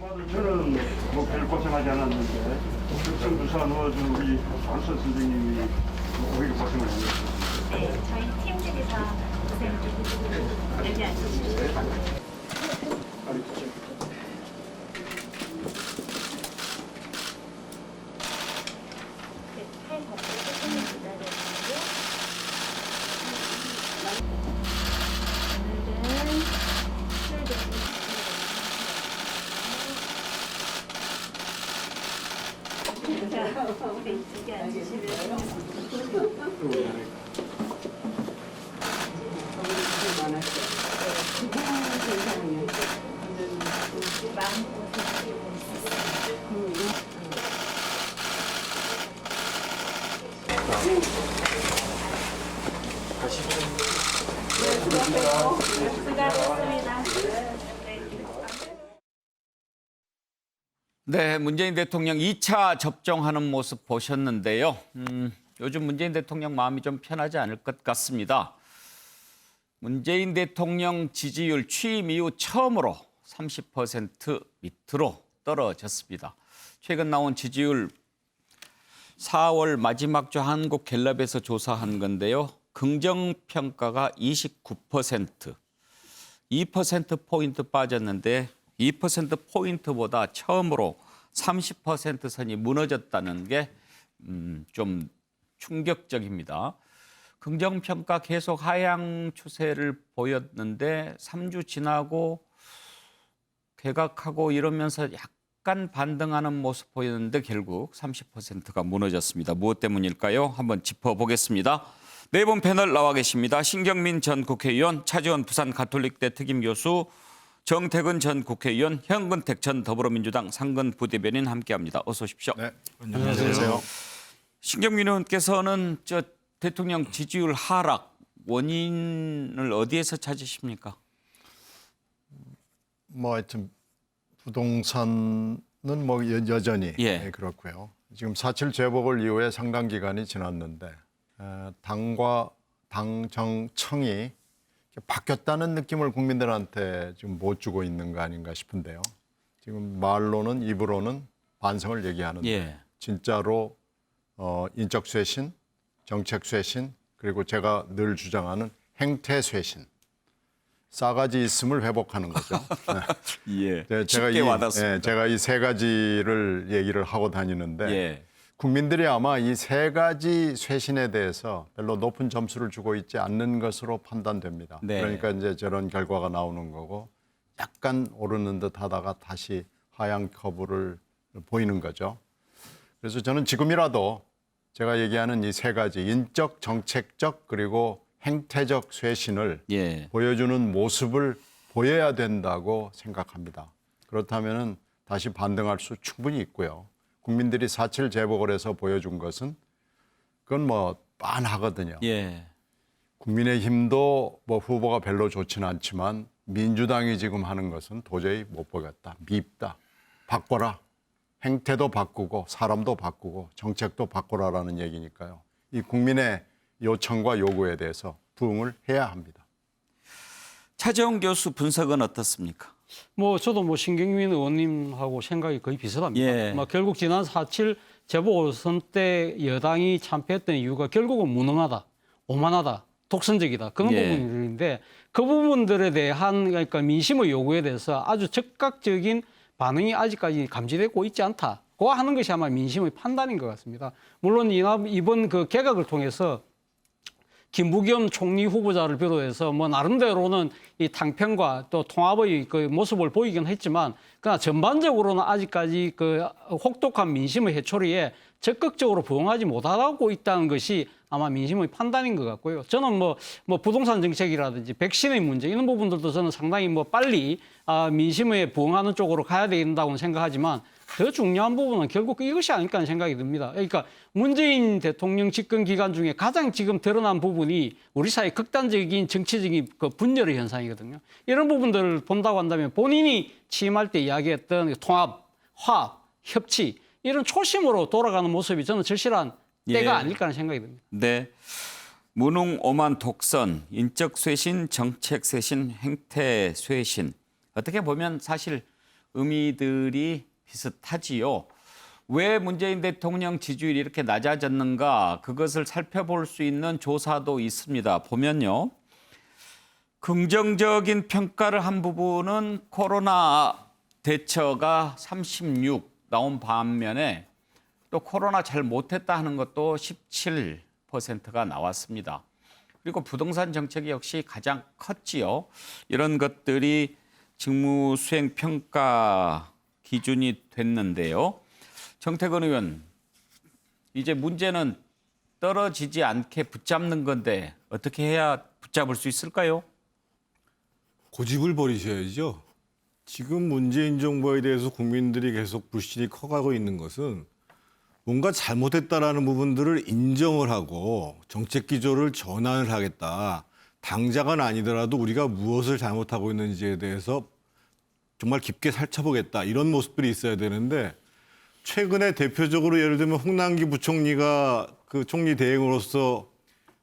저는 별 고생하지 않았는데 특성주사 넣어준 우리 안선 선생님이 오히려 고생을 했어요. 네, 저희 팀들이 다 고생을 좀 해주고 여기 앉으십시오. 네, 팔 덮고 조금 기다려주시고요. 오늘은 술 대신 네, 이쪽에 앉으시면 마음고생하고 있었어요. 수고하셨습니다. 네, 문재인 대통령 2차 접종하는 모습 보셨는데요. 요즘 문재인 대통령 마음이 좀 편하지 않을 것 같습니다. 문재인 대통령 지지율 취임 이후 처음으로 30% 밑으로 떨어졌습니다. 최근 나온 지지율 4월 마지막 주 한국갤럽에서 조사한 건데요. 긍정평가가 29%, 2%포인트 빠졌는데 2%포인트보다 처음으로 30% 선이 무너졌다는 게 좀 충격적입니다. 긍정평가 계속 하향 추세를 보였는데 3주 지나고 개각하고 이러면서 약간 반등하는 모습 보였는데 결국 30%가 무너졌습니다. 무엇 때문일까요? 한번 짚어보겠습니다. 네 분 패널 나와 계십니다. 신경민 전 국회의원, 차지원 부산 가톨릭대 특임교수, 정태근 전 국회의원, 현근택 전 더불어민주당 상근 부대변인 함께합니다. 어서 오십시오. 네, 안녕하세요. 신경민 의원께서는 대통령 지지율 하락 원인을 어디에서 찾으십니까? 하여튼 부동산은 여전히 예. 그렇고요. 지금 4.7 재보궐 이후에 상당 기간이 지났는데 당과 당정청이 바뀌었다는 느낌을 국민들한테 지금 못 주고 있는 거 아닌가 싶은데요. 지금 말로는 입으로는 반성을 얘기하는데 예. 진짜로 인적 쇄신, 정책 쇄신, 그리고 제가 늘 주장하는 행태 쇄신, 싸가지 있음을 회복하는 거죠. 예. 네, 쉽게 와닿습니다. 제가 이 세 가지를 얘기를 하고 다니는데 예. 국민들이 아마 이 세 가지 쇄신에 대해서 별로 높은 점수를 주고 있지 않는 것으로 판단됩니다. 네. 그러니까 이제 저런 결과가 나오는 거고 약간 오르는 듯 하다가 다시 하향 커브를 보이는 거죠. 그래서 저는 지금이라도 제가 얘기하는 이 세 가지 인적, 정책적 그리고 행태적 쇄신을 예. 보여주는 모습을 보여야 된다고 생각합니다. 그렇다면 다시 반등할 수 충분히 있고요. 국민들이 4.7 재보궐에서 보여준 것은 그건 빤하거든요. 예. 국민의힘도 후보가 별로 좋지는 않지만 민주당이 지금 하는 것은 도저히 못 보겠다. 밉다. 바꿔라. 행태도 바꾸고 사람도 바꾸고 정책도 바꾸라라는 얘기니까요. 이 국민의 요청과 요구에 대해서 부응을 해야 합니다. 차재원 교수 분석은 어떻습니까? 저도 신경민 의원님하고 생각이 거의 비슷합니다. 예. 결국 지난 4.7 재보궐선 때 여당이 참패했던 이유가 결국은 무능하다, 오만하다, 독선적이다 그런 예. 부분인데 그 부분들에 대한 그러니까 민심의 요구에 대해서 아주 즉각적인 반응이 아직까지 감지되고 있지 않다. 고 하는 것이 아마 민심의 판단인 것 같습니다. 물론 이번 그 개각을 통해서 김부겸 총리 후보자를 비롯해서 나름대로는 이 당편과 또 통합의 그 모습을 보이긴 했지만 그러나 전반적으로는 아직까지 그 혹독한 민심의 해초리에 적극적으로 부응하지 못하고 있다는 것이 아마 민심의 판단인 것 같고요. 저는 부동산 정책이라든지 백신의 문제 이런 부분들도 저는 상당히 빨리 민심에 부응하는 쪽으로 가야 된다고 생각하지만 더 중요한 부분은 결국 이것이 아닐까 하는 생각이 듭니다. 그러니까 문재인 대통령 집권 기간 중에 가장 지금 드러난 부분이 우리 사회 극단적인 정치적인 그 분열의 현상이거든요. 이런 부분들을 본다고 한다면 본인이 취임할 때 이야기했던 통합, 화합, 협치 이런 초심으로 돌아가는 모습이 저는 절실한 때가 예. 아닐까 하는 생각이 듭니다. 네. 무능, 오만, 독선, 인적 쇄신, 정책 쇄신, 행태 쇄신. 어떻게 보면 사실 의미들이 비슷하지요. 왜 문재인 대통령 지지율이 이렇게 낮아졌는가 그것을 살펴볼 수 있는 조사도 있습니다. 보면요. 긍정적인 평가를 한 부분은 코로나 대처가 36 나온 반면에 또 코로나 잘 못했다 하는 것도 17%가 나왔습니다. 그리고 부동산 정책이 역시 가장 컸지요. 이런 것들이 직무 수행 평가 기준이 됐는데요. 정태근 의원, 이제 문제는 떨어지지 않게 붙잡는 건데 어떻게 해야 붙잡을 수 있을까요? 고집을 버리셔야죠. 지금 문재인 정부에 대해서 국민들이 계속 불신이 커가고 있는 것은 뭔가 잘못했다라는 부분들을 인정을 하고 정책 기조를 전환을 하겠다. 당장은 아니더라도 우리가 무엇을 잘못하고 있는지에 대해서 정말 깊게 살펴보겠다. 이런 모습들이 있어야 되는데 최근에 대표적으로 예를 들면 홍남기 부총리가 그 총리 대행으로서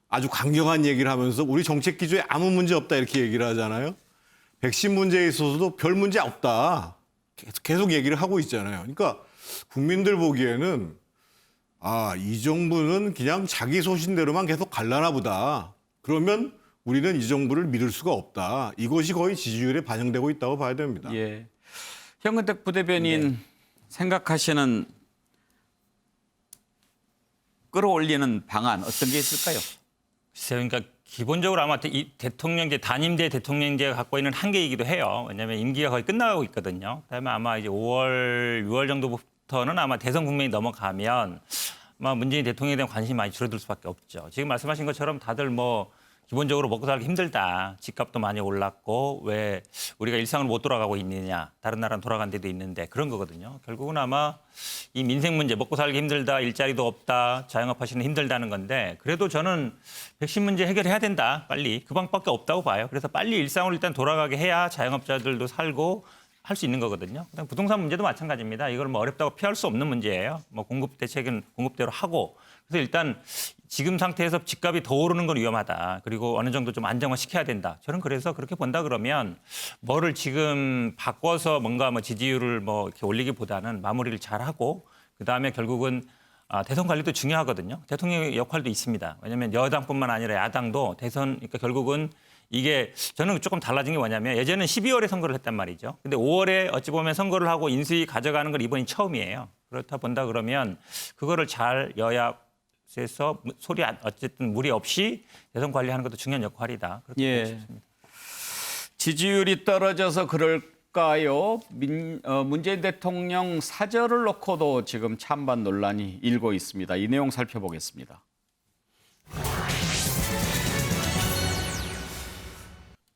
아주 강경한 얘기를 하면서 우리 정책 기조에 아무 문제 없다 이렇게 얘기를 하잖아요. 백신 문제에 있어서도 별 문제 없다. 계속 얘기를 하고 있잖아요. 그러니까 국민들 보기에는 이 정부는 그냥 자기 소신대로만 계속 갈라나 보다. 그러면 우리는 이 정부를 믿을 수가 없다. 이것이 거의 지지율에 반영되고 있다고 봐야 됩니다. 예. 현근택 부대변인 생각하시는 끌어올리는 방안 어떤 게 있을까요? 글쎄요. 그러니까 기본적으로 아마 이 대통령제, 단임제 대통령제가 갖고 있는 한계이기도 해요. 왜냐하면 임기가 거의 끝나가고 있거든요. 그다음에 아마 이제 5월, 6월 정도부터는 아마 대선 국면이 넘어가면 아마 문재인 대통령에 대한 관심이 많이 줄어들 수밖에 없죠. 지금 말씀하신 것처럼 다들 뭐 기본적으로 먹고 살기 힘들다. 집값도 많이 올랐고 왜 우리가 일상을 못 돌아가고 있느냐. 다른 나라는 돌아간 데도 있는데 그런 거거든요. 결국은 아마 이 민생 문제, 먹고 살기 힘들다, 일자리도 없다, 자영업하시는 힘들다는 건데 그래도 저는 백신 문제 해결해야 된다. 빨리. 그 방법밖에 없다고 봐요. 그래서 빨리 일상으로 일단 돌아가게 해야 자영업자들도 살고 할 수 있는 거거든요. 그다음 부동산 문제도 마찬가지입니다. 이걸 뭐 어렵다고 피할 수 없는 문제예요. 뭐 공급 대책은 공급대로 하고 그래서 일단 지금 상태에서 집값이 더 오르는 건 위험하다. 그리고 어느 정도 좀 안정화시켜야 된다. 저는 그래서 그렇게 본다 그러면 뭐를 지금 바꿔서 뭔가 뭐 지지율을 뭐 이렇게 올리기보다는 마무리를 잘 하고 그다음에 결국은 대선 관리도 중요하거든요. 대통령의 역할도 있습니다. 왜냐하면 여당뿐만 아니라 야당도 대선 그러니까 결국은 이게 저는 조금 달라진 게 뭐냐면 예전에는 12월에 선거를 했단 말이죠. 근데 5월에 어찌 보면 선거를 하고 인수위 가져가는 건 이번이 처음이에요. 그렇다 본다 그러면 그거를 잘 여야에서 소리 어쨌든 무리 없이 대선 관리하는 것도 중요한 역할이다. 그렇게 보고 싶습니다. 지지율이 떨어져서 그럴까요? 문재인 대통령 사절을 놓고도 지금 찬반 논란이 일고 있습니다. 이 내용 살펴보겠습니다.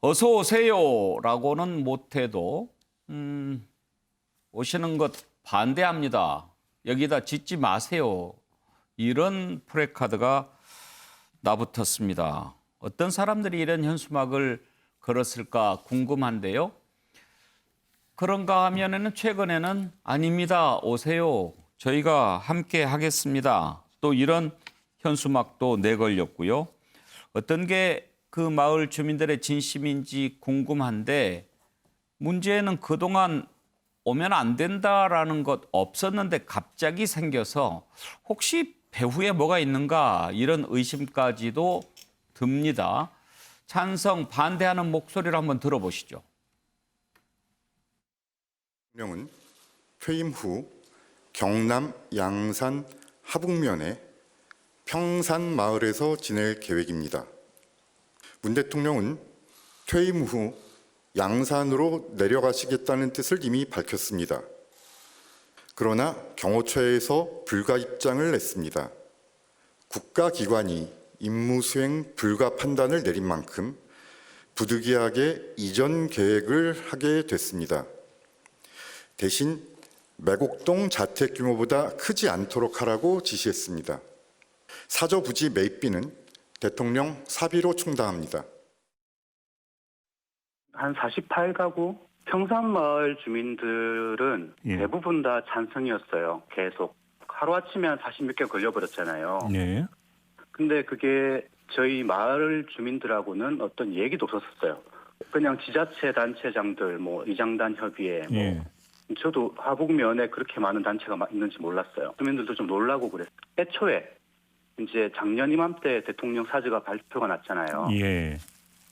어서 오세요라고는 못해도 오시는 것 반대합니다. 여기다 짓지 마세요. 이런 프래카드가 나붙었습니다. 어떤 사람들이 이런 현수막을 걸었을까 궁금한데요. 그런가 하면은 최근에는 아닙니다. 오세요. 저희가 함께 하겠습니다. 또 이런 현수막도 내걸렸고요. 어떤 게 그 마을 주민들의 진심인지 궁금한데 문제는 그동안 오면 안 된다라는 것 없었는데 갑자기 생겨서 혹시 배후에 뭐가 있는가 이런 의심까지도 듭니다. 찬성, 반대하는 목소리를 한번 들어보시죠. 대통령은 퇴임 후 경남 양산 하북면의 평산 마을에서 지낼 계획입니다. 문 대통령은 퇴임 후 양산으로 내려가시겠다는 뜻을 이미 밝혔습니다. 그러나 경호처에서 불가 입장을 냈습니다. 국가기관이 임무수행 불가 판단을 내린 만큼 부득이하게 이전 계획을 하게 됐습니다. 대신 매곡동 자택 규모보다 크지 않도록 하라고 지시했습니다. 사저 부지 매입비는 대통령 사비로 충당합니다. 한 48가구 평산마을 주민들은 대부분 다 찬성이었어요. 계속 하루아침에 한 40몇 개 걸려버렸잖아요. 네. 근데 그게 저희 마을 주민들하고는 어떤 얘기도 없었어요. 그냥 지자체 단체장들, 뭐 이장단 협의회, 뭐 저도 하북면에 그렇게 많은 단체가 있는지 몰랐어요. 주민들도 좀 놀라고 그랬어요. 애초에 이제 작년 이맘때 대통령 사저가 발표가 났잖아요. 예.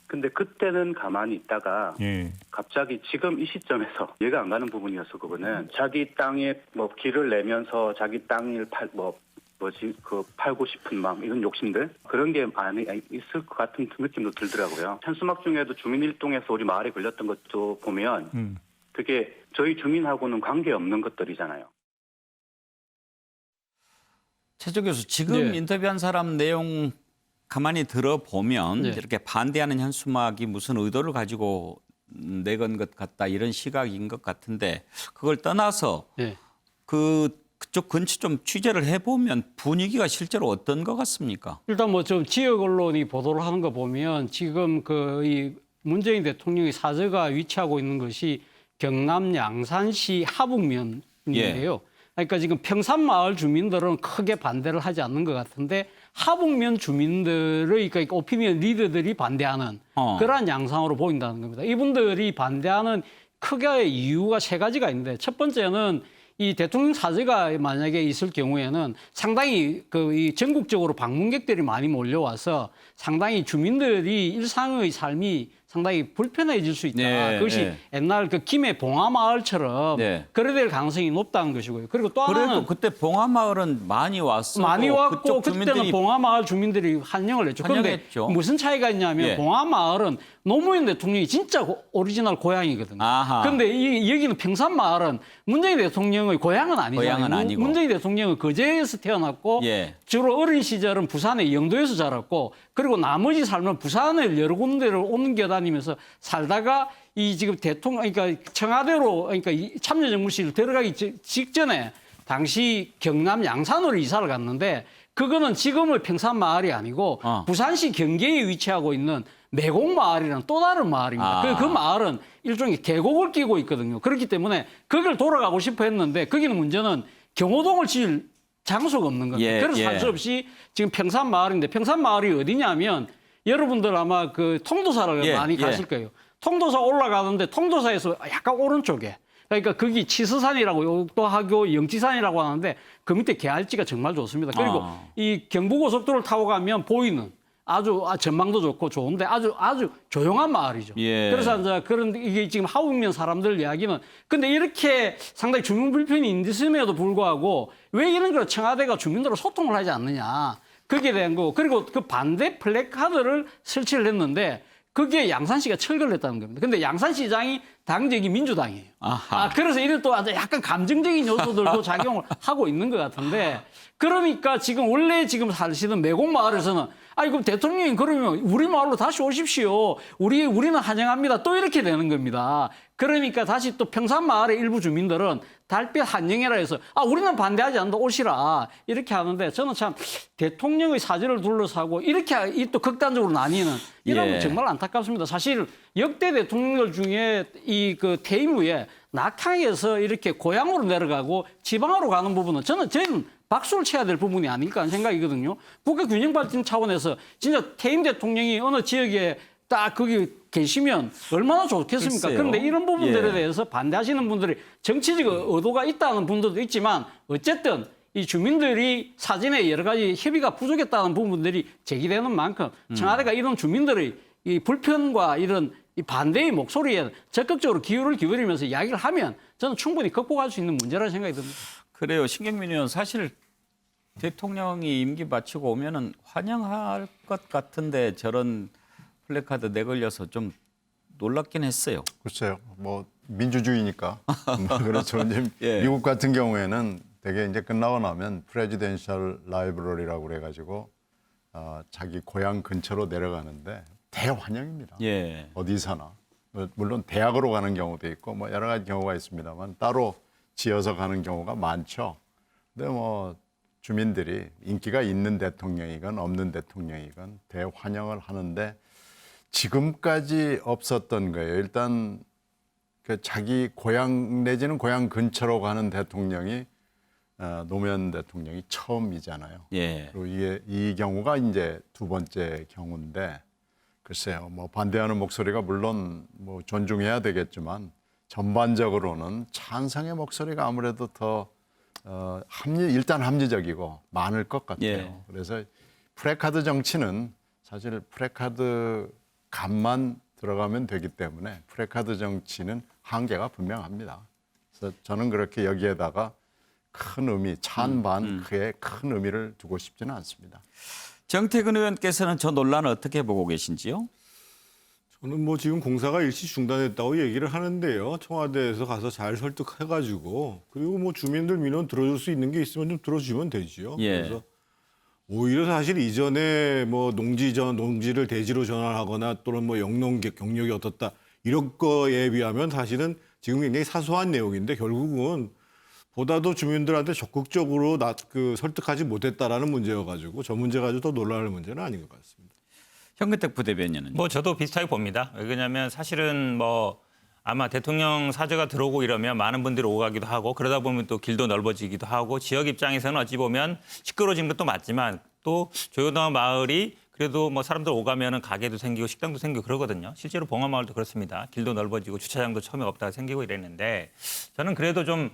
근데 그때는 가만히 있다가 예. 갑자기 지금 이 시점에서 이해가 안 가는 부분이어서 그거는 자기 땅에 뭐 길을 내면서 자기 땅을 팔고 싶은 마음 이런 욕심들 그런 게 많이 있을 것 같은 느낌도 들더라고요. 현수막 중에도 주민일동에서 우리 마을에 걸렸던 것도 보면 그게 저희 주민하고는 관계없는 것들이잖아요. 최조 교수, 지금 네. 인터뷰한 사람 내용 가만히 들어보면 네. 이렇게 반대하는 현수막이 무슨 의도를 가지고 내건 것 같다 이런 시각인 것 같은데 그걸 떠나서 네. 그쪽 근처 좀 취재를 해보면 분위기가 실제로 어떤 것 같습니까? 일단 뭐 좀 지역 언론이 보도를 하는 거 보면 지금 이 문재인 대통령의 사저가 위치하고 있는 것이 경남 양산시 하북면인데요. 그러니까 지금 평산마을 주민들은 크게 반대를 하지 않는 것 같은데 하북면 주민들의 그러니까 오피니언 리더들이 반대하는 그러한 양상으로 보인다는 겁니다. 이분들이 반대하는 크게 이유가 세 가지가 있는데 첫 번째는 이 대통령 사저가 만약에 있을 경우에는 상당히 이 전국적으로 방문객들이 많이 몰려와서 상당히 주민들이 일상의 삶이 상당히 불편해질 수 있다. 네, 그것이 네. 옛날 그 김해 봉화마을처럼 네. 그래 될 가능성이 높다는 것이고요. 그리고 또 그래도 하나는 그때 봉화마을은 많이 왔고 많이 왔고 그쪽 그때는 주민들이 봉화마을 주민들이 환영을 했죠. 그런데 환영했죠. 무슨 차이가 있냐면 예. 봉화마을은 노무현 대통령이 진짜 오리지널 고향이거든요. 아하. 그런데 여기는 평산마을은 문재인 대통령의 고향은 아니잖아요. 고향은 아니고. 문재인 대통령은 거제에서 태어났고 예. 주로 어린 시절은 부산의 영도에서 자랐고 그리고 나머지 삶은 부산을 여러 군데를 옮겨 다니면서 살다가 이 지금 대통령 그러니까 청와대로 그러니까 이 참여정부실 들어가기 직전에 당시 경남 양산으로 이사를 갔는데 그거는 지금의 평산마을이 아니고 부산시 경계에 위치하고 있는 매곡마을이라는 또 다른 마을입니다. 그 마을은 일종의 계곡을 끼고 있거든요. 그렇기 때문에 거기를 돌아가고 싶어 했는데 거기는 문제는 경호동을 지을 장소가 없는 겁니다. 예, 그래서 할 수 없이 지금 평산마을인데 평산마을이 어디냐면 여러분들 아마 그 통도사를 많이 가실 거예요. 통도사 올라가는데 통도사에서 약간 오른쪽에 그러니까 거기 치서산이라고 또 하고 영지산이라고 하는데 그 밑에 계알지가 정말 좋습니다. 그리고 이 경부고속도로를 타고 가면 보이는 아주 전망도 좋고 좋은데 아주 조용한 마을이죠. 예. 그래서 이제 그런 이게 지금 하북면 사람들 이야기는 근데 이렇게 상당히 주민 불편이 있음에도 불구하고 왜 이런 걸 청와대가 주민들과 소통을 하지 않느냐. 거기에 대한 거 그리고 그 반대 플래카드를 설치를 했는데 그게 양산시가 철거를 했다는 겁니다. 근데 양산시장이 당적이 민주당이에요. 그래서 이런 또 약간 감정적인 요소들도 작용을 하고 있는 것 같은데 그러니까 지금 원래 지금 사시는 매곡마을에서는 그럼 대통령이 그러면 우리 마을로 다시 오십시오. 우리는 환영합니다. 또 이렇게 되는 겁니다. 그러니까 다시 또 평산마을의 일부 주민들은 달빛 환영회라 해서 우리는 반대하지 않는다 오시라 이렇게 하는데 저는 참 대통령의 사저를 둘러싸고 이렇게 또 극단적으로 나뉘는 이런 건 정말 안타깝습니다. 사실 역대 대통령들 중에 이 그 퇴임 후에 낙향에서 이렇게 고향으로 내려가고 지방으로 가는 부분은 저는 박수를 쳐야 될 부분이 아닐까 하는 생각이거든요. 국가 균형 발전 차원에서 진짜 퇴임 대통령이 어느 지역에 딱 거기 계시면 얼마나 좋겠습니까? 글쎄요. 그런데 이런 부분들에 예. 대해서 반대하시는 분들이 정치적 의도가 있다는 분들도 있지만 어쨌든 이 주민들이 사전에 여러 가지 협의가 부족했다는 부분들이 제기되는 만큼 청와대가 이런 주민들의 이 불편과 이런 이 반대의 목소리에 적극적으로 기울이면서 이야기를 하면 저는 충분히 극복할 수 있는 문제라는 생각이 듭니다. 그래요. 신경민 의원 사실 대통령이 임기 마치고 오면은 환영할 것 같은데 저런 플래카드 내걸려서 좀 놀랍긴 했어요. 글쎄요. 뭐 민주주의니까. 그렇죠. 이제 예. 미국 같은 경우에는 되게 이제 끝나고 나면 프레지덴셜 라이브러리라고 그래가지고 자기 고향 근처로 내려가는데 대환영입니다. 예. 어디서나. 물론 대학으로 가는 경우도 있고 뭐 여러 가지 경우가 있습니다만 따로 지어서 가는 경우가 많죠. 근데 뭐 주민들이 인기가 있는 대통령이건 없는 대통령이건 대환영을 하는데 지금까지 없었던 거예요. 일단 그 자기 고향 내지는 고향 근처로 가는 대통령이 노무현 대통령이 처음이잖아요. 예. 그리고 이 경우가 이제 두 번째 경우인데 글쎄요. 뭐 반대하는 목소리가 물론 뭐 존중해야 되겠지만 전반적으로는 찬성의 목소리가 아무래도 더 일단 합리적이고 많을 것 같아요. 예. 그래서 프레카드 정치는 사실 프레카드 값만 들어가면 되기 때문에 프레카드 정치는 한계가 분명합니다. 그래서 저는 그렇게 여기에다가 큰 의미, 찬반크에 큰 의미를 두고 싶지는 않습니다. 정태근 의원께서는 저 논란을 어떻게 보고 계신지요? 저는 뭐 지금 공사가 일시 중단했다고 얘기를 하는데요. 청와대에서 가서 잘 설득해가지고 그리고 뭐 주민들 민원 들어줄 수 있는 게 있으면 좀 들어주면 되지요. 예. 그래서 오히려 사실 이전에 뭐 농지를 대지로 전환하거나 또는 뭐 영농 경력이 어떻다 이런 거에 비하면 사실은 지금 굉장히 사소한 내용인데 결국은 보다도 주민들한테 적극적으로 설득하지 못했다라는 문제여가지고 저 문제 가지고 더 논란할 문제는 아닌 것 같습니다. 현근택 부대변인은 뭐 저도 비슷하게 봅니다. 왜냐하면 사실은 뭐 아마 대통령 사저가 들어오고 이러면 많은 분들이 오가기도 하고 그러다 보면 또 길도 넓어지기도 하고 지역 입장에서는 어찌 보면 시끄러워지는 것도 맞지만 또 조용한 마을이 그래도 뭐 사람들 오가면은 가게도 생기고 식당도 생기고 그러거든요. 실제로 봉화마을도 그렇습니다. 길도 넓어지고 주차장도 처음에 없다가 생기고 이랬는데 저는 그래도 좀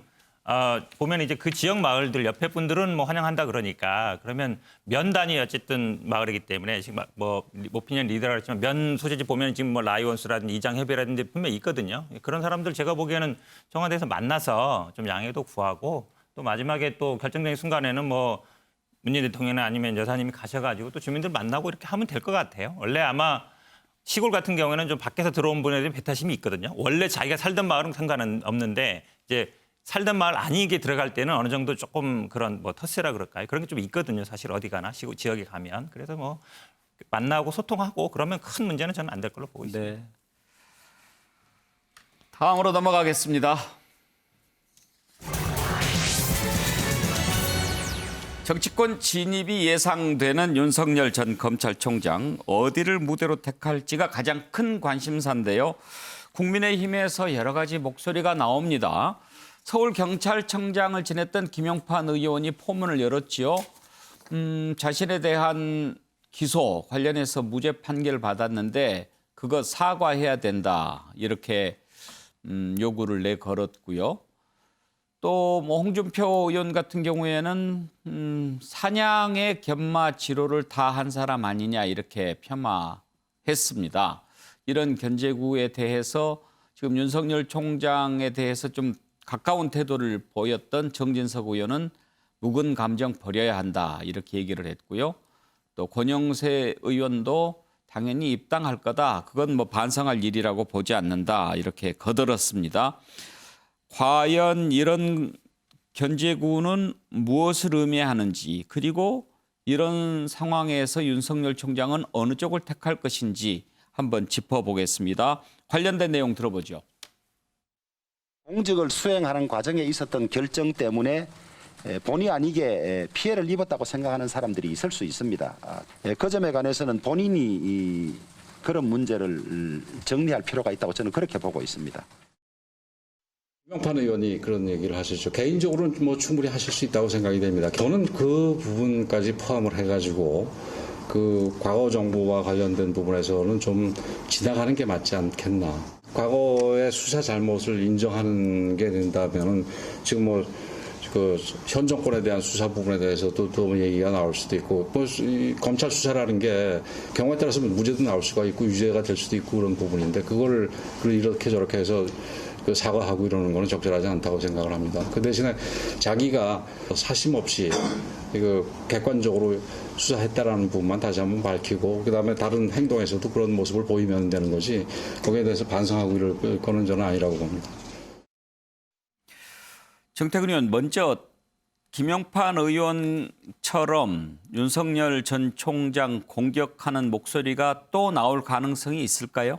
보면 이제 그 지역 마을들 옆에 분들은 뭐 환영한다 그러니까 그러면 면 단위 어쨌든 마을이기 때문에 지금 뭐 오피니언 리더라 했지만 면 소재지 보면 지금 뭐 라이온스라든지 이장협의라든지 분명히 있거든요. 그런 사람들 제가 보기에는 청와대에서 만나서 좀 양해도 구하고 또 마지막에 또 결정적인 순간에는 뭐 문재인 대통령이나 아니면 여사님이 가셔가지고 또 주민들 만나고 이렇게 하면 될 것 같아요. 원래 아마 시골 같은 경우에는 좀 밖에서 들어온 분에 대한 배타심이 있거든요. 원래 자기가 살던 마을은 상관은 없는데 이제 살던 마을 아니게 들어갈 때는 어느 정도 조금 그런 뭐 텃세라 그럴까요? 그런 게 좀 있거든요. 사실 어디 가나 지역에 가면. 그래서 뭐 만나고 소통하고 그러면 큰 문제는 저는 안 될 걸로 보고 있습니다. 네. 다음으로 넘어가겠습니다. 정치권 진입이 예상되는 윤석열 전 검찰총장 어디를 무대로 택할지가 가장 큰 관심사인데요. 국민의힘에서 여러 가지 목소리가 나옵니다. 서울경찰청장을 지냈던 김용판 의원이 포문을 열었지요. 자신에 대한 기소 관련해서 무죄 판결 받았는데 그거 사과해야 된다 이렇게 요구를 내걸었고요. 또 뭐 홍준표 의원 같은 경우에는 사냥의 견마 지로를 다 한 사람 아니냐 이렇게 폄하했습니다. 이런 견제구에 대해서 지금 윤석열 총장에 대해서 좀 가까운 태도를 보였던 정진석 의원은 묵은 감정 버려야 한다 이렇게 얘기를 했고요. 또 권영세 의원도 당연히 입당할 거다. 그건 뭐 반성할 일이라고 보지 않는다 이렇게 거들었습니다. 과연 이런 견제구는 무엇을 의미하는지 그리고 이런 상황에서 윤석열 총장은 어느 쪽을 택할 것인지 한번 짚어보겠습니다. 관련된 내용 들어보죠. 공직을 수행하는 과정에 있었던 결정 때문에 본의 아니게 피해를 입었다고 생각하는 사람들이 있을 수 있습니다. 그 점에 관해서는 본인이 그런 문제를 정리할 필요가 있다고 저는 그렇게 보고 있습니다. 김용판 의원이 그런 얘기를 하시죠. 개인적으로는 뭐 충분히 하실 수 있다고 생각이 됩니다. 저는 그 부분까지 포함을 해가지고 그 과거 정부와 관련된 부분에서는 좀 지나가는 게 맞지 않겠나. 과거의 수사 잘못을 인정하는 게 된다면은 지금 뭐 그 현 정권에 대한 수사 부분에 대해서도 또 얘기가 나올 수도 있고 뭐 검찰 수사라는 게 경우에 따라서는 무죄도 나올 수가 있고 유죄가 될 수도 있고 그런 부분인데 그거를 이렇게 저렇게 해서 그 사과하고 이러는 거는 적절하지 않다고 생각을 합니다. 그 대신에 자기가 사심 없이 이거 객관적으로 수사했다라는 부분만 다시 한번 밝히고 그다음에 다른 행동에서도 그런 모습을 보이면 되는 거지 거기에 대해서 반성하고 이럴 거는 저는 아니라고 봅니다. 정태근 의원 먼저 김용판 의원처럼 윤석열 전 총장 공격하는 목소리가 또 나올 가능성이 있을까요?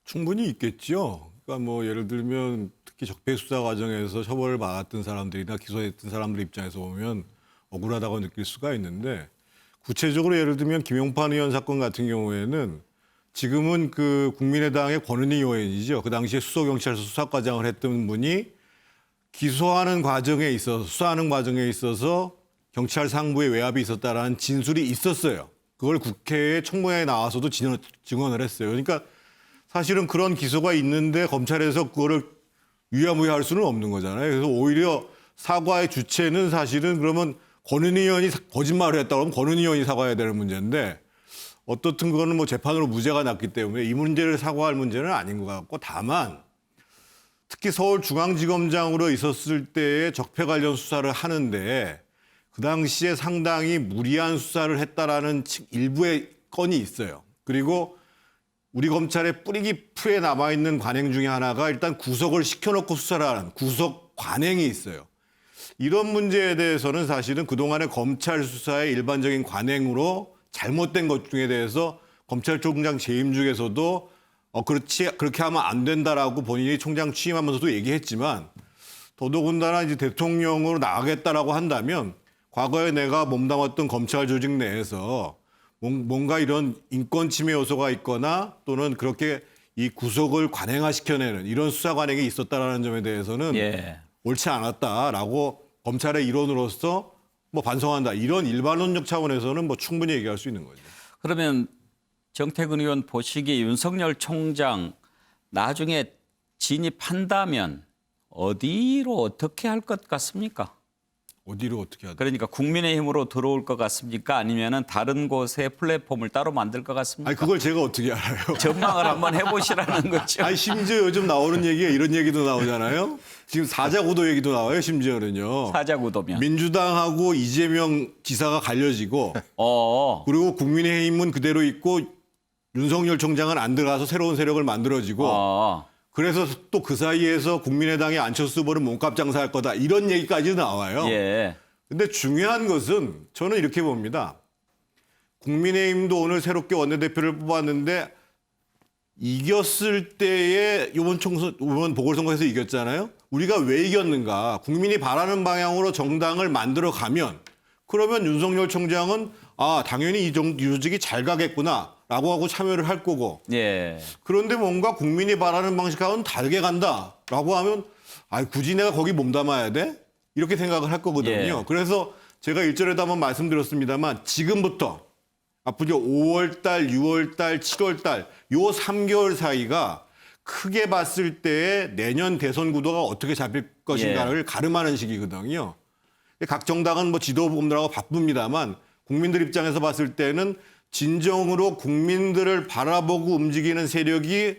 충분히 있겠죠. 그러니까 뭐 예를 들면 특히 적폐 수사 과정에서 처벌을 받았던 사람들이나 기소했던 사람들 입장에서 보면 억울하다고 느낄 수가 있는데 구체적으로 예를 들면 김용판 의원 사건 같은 경우에는 지금은 그 국민의당의 권은희 의원이죠. 그 당시에 수서경찰서 수사과장을 했던 분이 기소하는 과정에 있어서 수사하는 과정에 있어서 경찰 상부에 외압이 있었다라는 진술이 있었어요. 그걸 국회에 청문회에 나와서도 증언을 했어요. 그러니까 사실은 그런 기소가 있는데 검찰에서 그거를 유야무야할 수는 없는 거잖아요. 그래서 오히려 사과의 주체는 사실은 그러면 권은희 의원이 거짓말을 했다 그러면 권은희 의원이 사과해야 되는 문제인데 어떻든 그거는 뭐 재판으로 무죄가 났기 때문에 이 문제를 사과할 문제는 아닌 것 같고 다만 특히 서울중앙지검장으로 있었을 때의 적폐 관련 수사를 하는데 그 당시에 상당히 무리한 수사를 했다라는 일부의 건이 있어요. 그리고 우리 검찰의 뿌리 깊이에 남아있는 관행 중에 하나가 일단 구속을 시켜놓고 수사를 하는 구속 관행이 있어요. 이런 문제에 대해서는 사실은 그동안의 검찰 수사의 일반적인 관행으로 잘못된 것 중에 대해서 검찰총장 재임 중에서도 그렇게 하면 안 된다라고 본인이 총장 취임하면서도 얘기했지만 더더군다나 이제 대통령으로 나가겠다라고 한다면 과거에 내가 몸담았던 검찰 조직 내에서 뭔가 이런 인권 침해 요소가 있거나 또는 그렇게 이 구속을 관행화시켜내는 이런 수사 관행이 있었다라는 점에 대해서는 옳지 않았다라고 검찰의 일원으로서 뭐 반성한다. 이런 일반론적 차원에서는 뭐 충분히 얘기할 수 있는 거죠. 그러면 정태근 의원 보시기에 윤석열 총장 나중에 진입한다면 어디로 어떻게 할 것 같습니까? 어디로 어떻게 하든. 그러니까 국민의힘으로 들어올 것 같습니까? 아니면 다른 곳에 플랫폼을 따로 만들 것 같습니까? 아니 그걸 제가 어떻게 알아요? 전망을 한번 해보시라는 거죠. 아니 심지어 요즘 나오는 얘기가 이런 얘기도 나오잖아요. 지금 사자구도 얘기도 나와요. 심지어는요. 사자구도면. 민주당하고 이재명 지사가 갈려지고 그리고 국민의힘은 그대로 있고 윤석열 총장은 안 들어가서 새로운 세력을 만들어지고 그래서 또 그 사이에서 국민의당의 안철수 후보는 몸값 장사할 거다. 이런 얘기까지 나와요. 근데 중요한 것은 저는 이렇게 봅니다. 국민의힘도 오늘 새롭게 원내대표를 뽑았는데 이겼을 때에 이번 보궐선거에서 이겼잖아요. 우리가 왜 이겼는가. 국민이 바라는 방향으로 정당을 만들어 가면 그러면 윤석열 총장은 당연히 이 조직이 잘 가겠구나. 라고 하고 참여를 할 거고 그런데 뭔가 국민이 바라는 방식하고는 다르게 간다라고 하면 굳이 내가 거기 몸담아야 돼? 이렇게 생각을 할 거거든요. 그래서 제가 일전에도 한번 말씀드렸습니다만 지금부터 앞으로 5월 달, 6월 달, 7월 달 요 3개월 사이가 크게 봤을 때 내년 대선 구도가 어떻게 잡힐 것인가를 가름하는 시기거든요. 각 정당은 뭐 지도부분들하고 바쁩니다만 국민들 입장에서 봤을 때는 진정으로 국민들을 바라보고 움직이는 세력이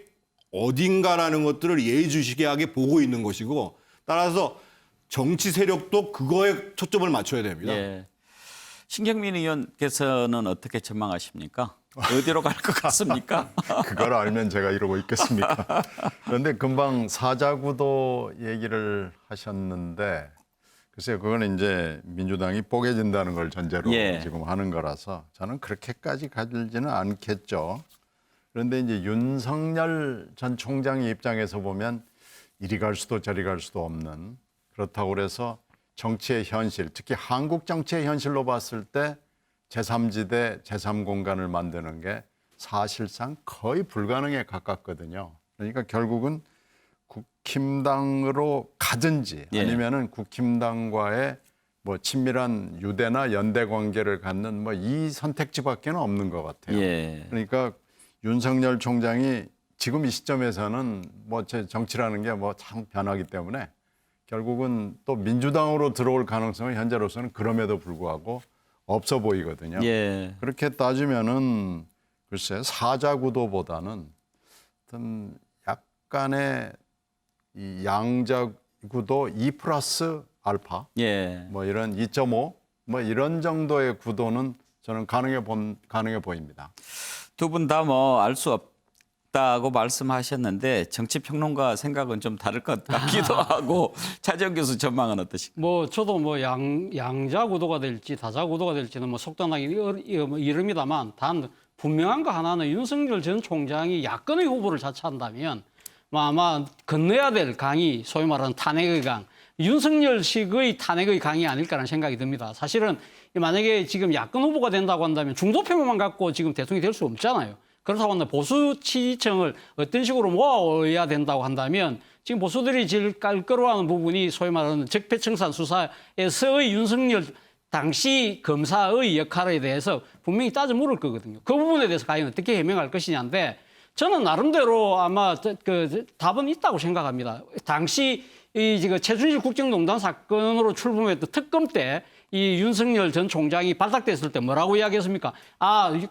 어딘가라는 것들을 예의주시하게 보고 있는 것이고 따라서 정치 세력도 그거에 초점을 맞춰야 됩니다. 신경민 의원께서는 어떻게 전망하십니까? 어디로 갈 것 같습니까? 그걸 알면 제가 이러고 있겠습니까? 그런데 금방 사자구도 얘기를 하셨는데 글쎄요, 그건 이제 민주당이 뽀개진다는 걸 전제로 지금 하는 거라서 저는 그렇게까지 가지는 않겠죠. 그런데 이제 윤석열 전 총장의 입장에서 보면 이리 갈 수도 저리 갈 수도 없는 그렇다고 그래서 정치의 현실, 특히 한국 정치의 현실로 봤을 때 제3지대, 제3공간을 만드는 게 사실상 거의 불가능에 가깝거든요. 그러니까 결국은 국힘당으로 가든지 아니면은 국힘당과의 뭐 친밀한 유대나 연대 관계를 갖는 뭐 이 선택지밖에는 없는 것 같아요. 그러니까 윤석열 총장이 지금 이 시점에서는 뭐 제 정치라는 게 뭐 참 변하기 때문에 결국은 또 민주당으로 들어올 가능성은 현재로서는 그럼에도 불구하고 없어 보이거든요. 그렇게 따지면은 글쎄 사자구도보다는 어떤 약간의 이 양자구도 2+알파 뭐 이런 2.5 뭐 이런 정도의 구도는 저는 가능해 보입니다. 두 분 다 뭐 알 수 없다고 말씀하셨는데 정치평론가 생각은 좀 다를 것 같기도 하고 차재원 교수 전망은 어떠십니까? 뭐 저도 뭐 양자구도가 될지 다자구도가 될지는 뭐 속단하기 이릅니다만 단 분명한 거 하나는 윤석열 전 총장이 야권의 후보를 자처한다면 아마 건너야 될 강이 소위 말하는 탄핵의 강, 윤석열식의 탄핵의 강이 아닐까라는 생각이 듭니다. 사실은 만약에 지금 야권 후보가 된다고 한다면 중도표만 갖고 지금 대통령이 될 수 없잖아요. 그렇다고 한다면 보수 지지층을 어떤 식으로 모아야 된다고 한다면 지금 보수들이 제일 깔끌어하는 부분이 소위 말하는 적폐청산 수사에서의 윤석열 당시 검사의 역할에 대해서 분명히 따져 물을 거거든요. 그 부분에 대해서 과연 어떻게 해명할 것이냐인데 저는 나름대로 아마 그 답은 있다고 생각합니다. 당시 이 지금 최순실 국정농단 사건으로 출범했던 특검 때 이 윤석열 전 총장이 발탁됐을 때 뭐라고 이야기했습니까?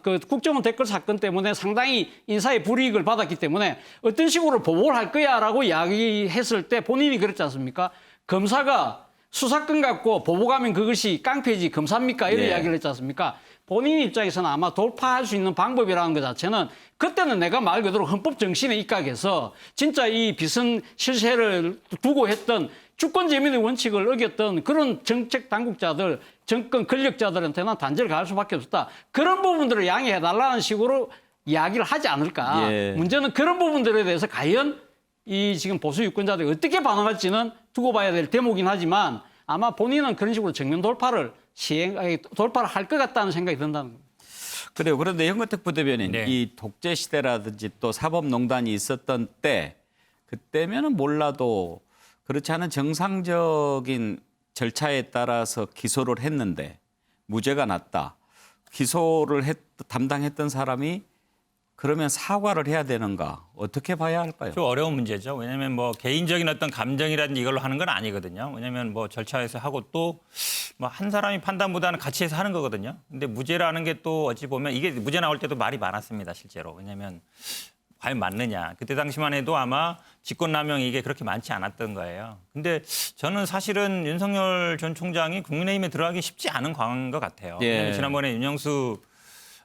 그 국정원 댓글 사건 때문에 상당히 인사의 불이익을 받았기 때문에 어떤 식으로 보복을 할 거야라고 이야기했을 때 본인이 그랬지 않습니까? 검사가 수사권 갖고 보복하면 그것이 깡패지 검사입니까? 이런 이야기를 했지 않습니까? 본인 입장에서는 아마 돌파할 수 있는 방법이라는 것 자체는 그때는 내가 말 그대로 헌법 정신에 입각해서 진짜 이 비선 실세를 두고 했던 주권 재민의 원칙을 어겼던 그런 정책 당국자들, 정권 권력자들한테는 단죄를 가할 수밖에 없었다. 그런 부분들을 양해해달라는 식으로 이야기를 하지 않을까. 문제는 그런 부분들에 대해서 과연 이 지금 보수 유권자들이 어떻게 반응할지는 두고 봐야 될 대목이긴 하지만 아마 본인은 그런 식으로 정면 돌파를 할 것 같다는 생각이 든다는 겁니다. 그래요. 그런데 현근택 부대변인, 네. 이 독재 시대라든지 또 사법농단이 있었던 때, 그때면은 몰라도 그렇지 않은 정상적인 절차에 따라서 기소를 했는데 무죄가 났다. 기소를 담당했던 사람이 그러면 사과를 해야 되는가? 어떻게 봐야 할까요? 좀 어려운 문제죠. 왜냐하면 뭐 개인적인 어떤 감정이라든지 이걸로 하는 건 아니거든요. 왜냐하면 뭐 절차에서 하고 또 뭐 한 사람이 판단보다는 같이 해서 하는 거거든요. 근데 무죄라는 게 또 어찌 보면 이게 무죄 나올 때도 말이 많았습니다, 실제로. 왜냐하면 과연 맞느냐. 그때 당시만 해도 아마 직권남용이 이게 그렇게 많지 않았던 거예요. 근데 저는 사실은 윤석열 전 총장이 국민의힘에 들어가기 쉽지 않은 광인 것 같아요. 왜냐하면 지난번에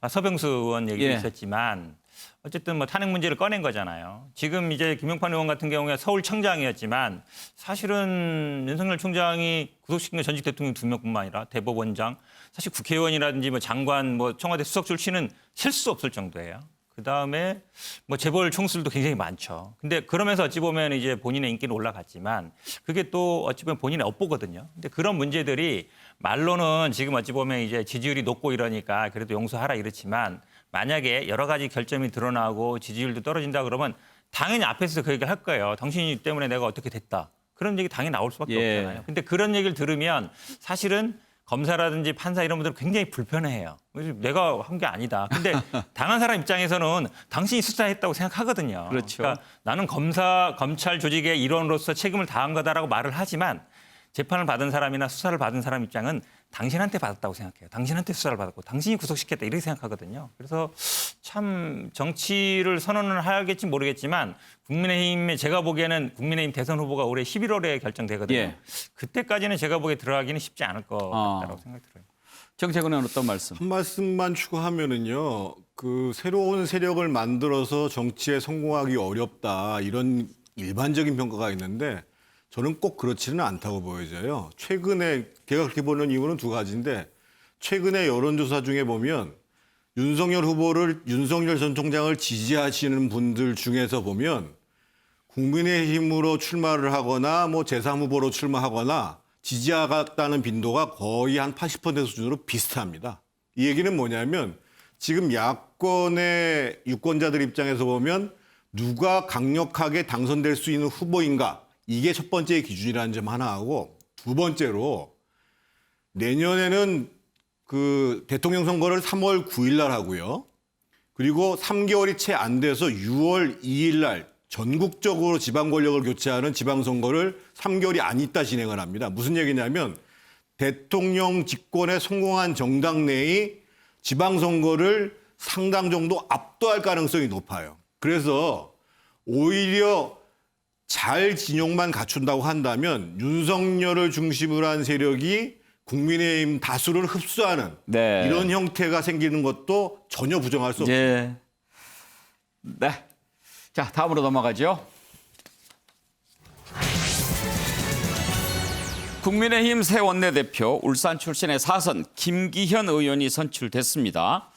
서병수 의원 얘기도 있었지만 어쨌든 뭐 탄핵 문제를 꺼낸 거잖아요. 지금 이제 김용판 의원 같은 경우에 서울청장이었지만 사실은 윤석열 총장이 구속시킨 건 전직 대통령 2명뿐만 아니라 대법원장, 사실 국회의원이라든지 뭐 장관, 뭐 청와대 수석 출신은 셀 수 없을 정도예요. 그다음에 뭐 재벌 총수들도 굉장히 많죠. 근데 그러면서 어찌 보면 이제 본인의 인기는 올라갔지만 그게 또 어찌 보면 본인의 업보거든요. 근데 그런 문제들이 말로는 지금 어찌 보면 이제 지지율이 높고 이러니까 그래도 용서하라 이렇지만 만약에 여러 가지 결점이 드러나고 지지율도 떨어진다 그러면 당연히 앞에서 그 얘기를 할 거예요. 당신이 때문에 내가 어떻게 됐다. 그런 얘기 당연히 나올 수밖에 없잖아요. 근데 그런 얘기를 들으면 사실은 검사라든지 판사 이런 분들은 굉장히 불편해해요. 내가 한 게 아니다. 근데 당한 사람 입장에서는 당신이 수사했다고 생각하거든요. 그렇죠. 그러니까 나는 검찰 조직의 일원으로서 책임을 다한 거다라고 말을 하지만 재판을 받은 사람이나 수사를 받은 사람 입장은 당신한테 받았다고 생각해요. 당신한테 수사를 받았고 당신이 구속시켰다 이렇게 생각하거든요. 그래서 참 정치를 선언을 하겠지 모르겠지만 국민의힘에 제가 보기에는 국민의힘 대선 후보가 올해 11월에 결정되거든요. 그때까지는 제가 보기에 들어가기는 쉽지 않을 것 같다고 생각이 들어요. 정책은 어떤 말씀? 한 말씀만 추가하면은요. 그 새로운 세력을 만들어서 정치에 성공하기 어렵다 이런 일반적인 평가가 있는데 저는 꼭 그렇지는 않다고 보여져요. 최근에 제가 그렇게 보는 이유는 두 가지인데 최근에 여론조사 중에 보면 윤석열 전 총장을 지지하시는 분들 중에서 보면 국민의힘으로 출마를 하거나 뭐 제3 후보로 출마하거나 지지하겠다는 빈도가 거의 한 80% 수준으로 비슷합니다. 이 얘기는 뭐냐면 지금 야권의 유권자들 입장에서 보면 누가 강력하게 당선될 수 있는 후보인가 이게 첫 번째 기준이라는 점 하나 하고 두 번째로 내년에는 그 대통령 선거를 3월 9일 날 하고요. 그리고 3개월이 채 안 돼서 6월 2일 날 전국적으로 지방 권력을 교체하는 지방선거를 3개월이 안 있다 진행을 합니다. 무슨 얘기냐면 대통령 집권에 성공한 정당 내의 지방선거를 상당 정도 압도할 가능성이 높아요. 그래서 오히려 잘 진영만 갖춘다고 한다면 윤석열을 중심으로 한 세력이 국민의힘 다수를 흡수하는 이런 형태가 생기는 것도 전혀 부정할 수 없습니다. 네. 자, 다음으로 넘어가죠. 국민의힘 새 원내대표 울산 출신의 4선 김기현 의원이 선출됐습니다.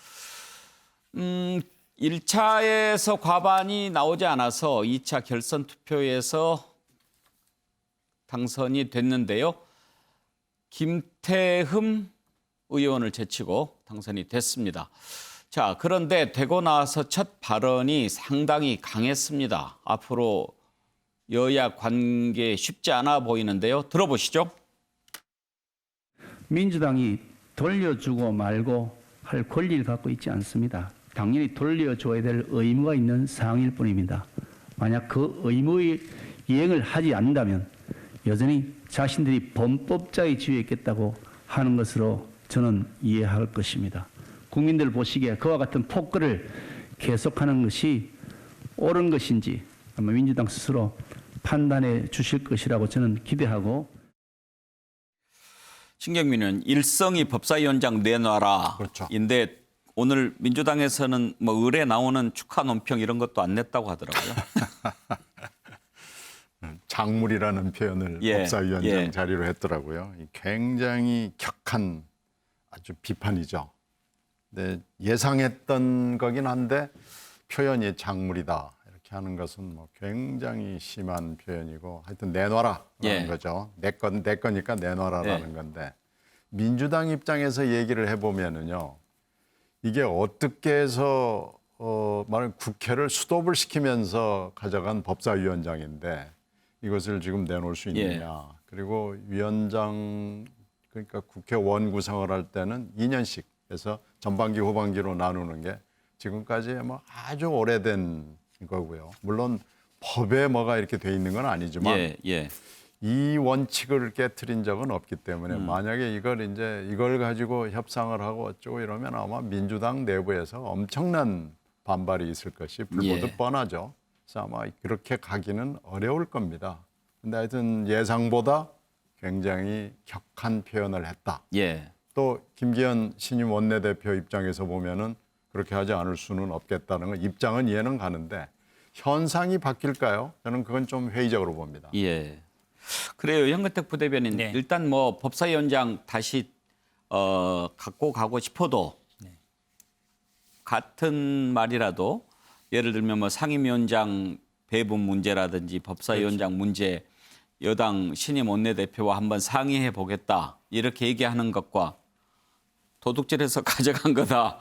1차에서 과반이 나오지 않아서 2차 결선 투표에서 당선이 됐는데요. 김태흠 의원을 제치고 당선이 됐습니다. 자, 그런데 되고 나서 첫 발언이 상당히 강했습니다. 앞으로 여야 관계 쉽지 않아 보이는데요. 들어보시죠. 민주당이 돌려주고 말고 할 권리를 갖고 있지 않습니다. 당연히 돌려줘야 될 의무가 있는 사항일 뿐입니다. 만약 그 의무의 이행을 하지 않는다면 여전히 자신들이 범법자의 지위에 있겠다고 하는 것으로 저는 이해할 것입니다. 국민들 보시기에 그와 같은 폭거를 계속하는 것이 옳은 것인지 아마 민주당 스스로 판단해 주실 것이라고 저는 기대하고. 신경민 의원, 일성이 법사위원장 내놔라. 그렇죠. 인데 오늘 민주당에서는 뭐 을에 나오는 축하 논평 이런 것도 안 냈다고 하더라고요. 작물이라는 표현을 예, 법사위원장 예. 자리로 했더라고요. 굉장히 격한 아주 비판이죠. 근데 예상했던 거긴 한데 표현이 작물이다 이렇게 하는 것은 뭐 굉장히 심한 표현이고 하여튼 내놔라라는 예. 거죠. 내 거니까 내놔라라는 예. 건데 민주당 입장에서 얘기를 해보면은요. 이게 어떻게 해서 말하면 국회를 스톱을 시키면서 가져간 법사위원장인데 이것을 지금 내놓을 수 있느냐. 예. 그리고 위원장 그러니까 국회의원 구성을 할 때는 2년씩 해서 전반기 후반기로 나누는 게 지금까지 뭐 아주 오래된 거고요. 물론 법에 뭐가 이렇게 돼 있는 건 아니지만 예, 예. 이 원칙을 깨트린 적은 없기 때문에 만약에 이걸 가지고 협상을 하고 어쩌고 이러면 아마 민주당 내부에서 엄청난 반발이 있을 것이 불보듯 예. 뻔하죠. 그래서 아마 그렇게 가기는 어려울 겁니다. 근데 하여튼 예상보다 굉장히 격한 표현을 했다. 예. 또 김기현 신임 원내대표 입장에서 보면은 그렇게 하지 않을 수는 없겠다는 건 입장은 이해는 가는데 현상이 바뀔까요? 저는 그건 좀 회의적으로 봅니다. 예. 그래요. 현근택 부대변인. 네. 일단 뭐 법사위원장 다시 갖고 가고 싶어도 같은 말이라도 예를 들면 뭐 상임위원장 배분 문제라든지 법사위원장 문제 여당 신임 원내대표와 한번 상의해 보겠다 이렇게 얘기하는 것과 도둑질해서 가져간 거다,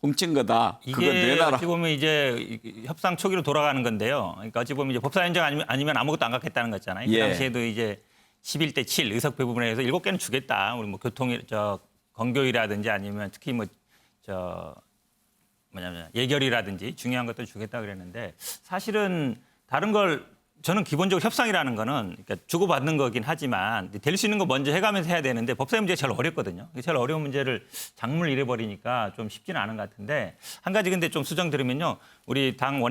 훔친 거다. 그거 이게 내놔라. 어찌 보면 이제 협상 초기로 돌아가는 건데요. 그러니까 어찌 보면 이제 법사위원장 아니면 아무것도 안 갖겠다는 거잖아요. 그 예. 당시에도 이제 11대 7 의석 배분을 해서 7개는 주겠다. 우리 뭐 건교이라든지 아니면 특히 예결이라든지 중요한 것들 주겠다 그랬는데 사실은 다른 걸 저는 기본적으로 협상이라는 거는 그러니까 주고받는 거긴 하지만 될 수 있는 거 먼저 해가면서 해야 되는데 법사위 문제가 제일 어렵거든요. 제일 어려운 문제를 작물 잃어버리니까 좀 쉽지는 않은 것 같은데 한 가지 근데 좀 수정 들으면요. 우리 당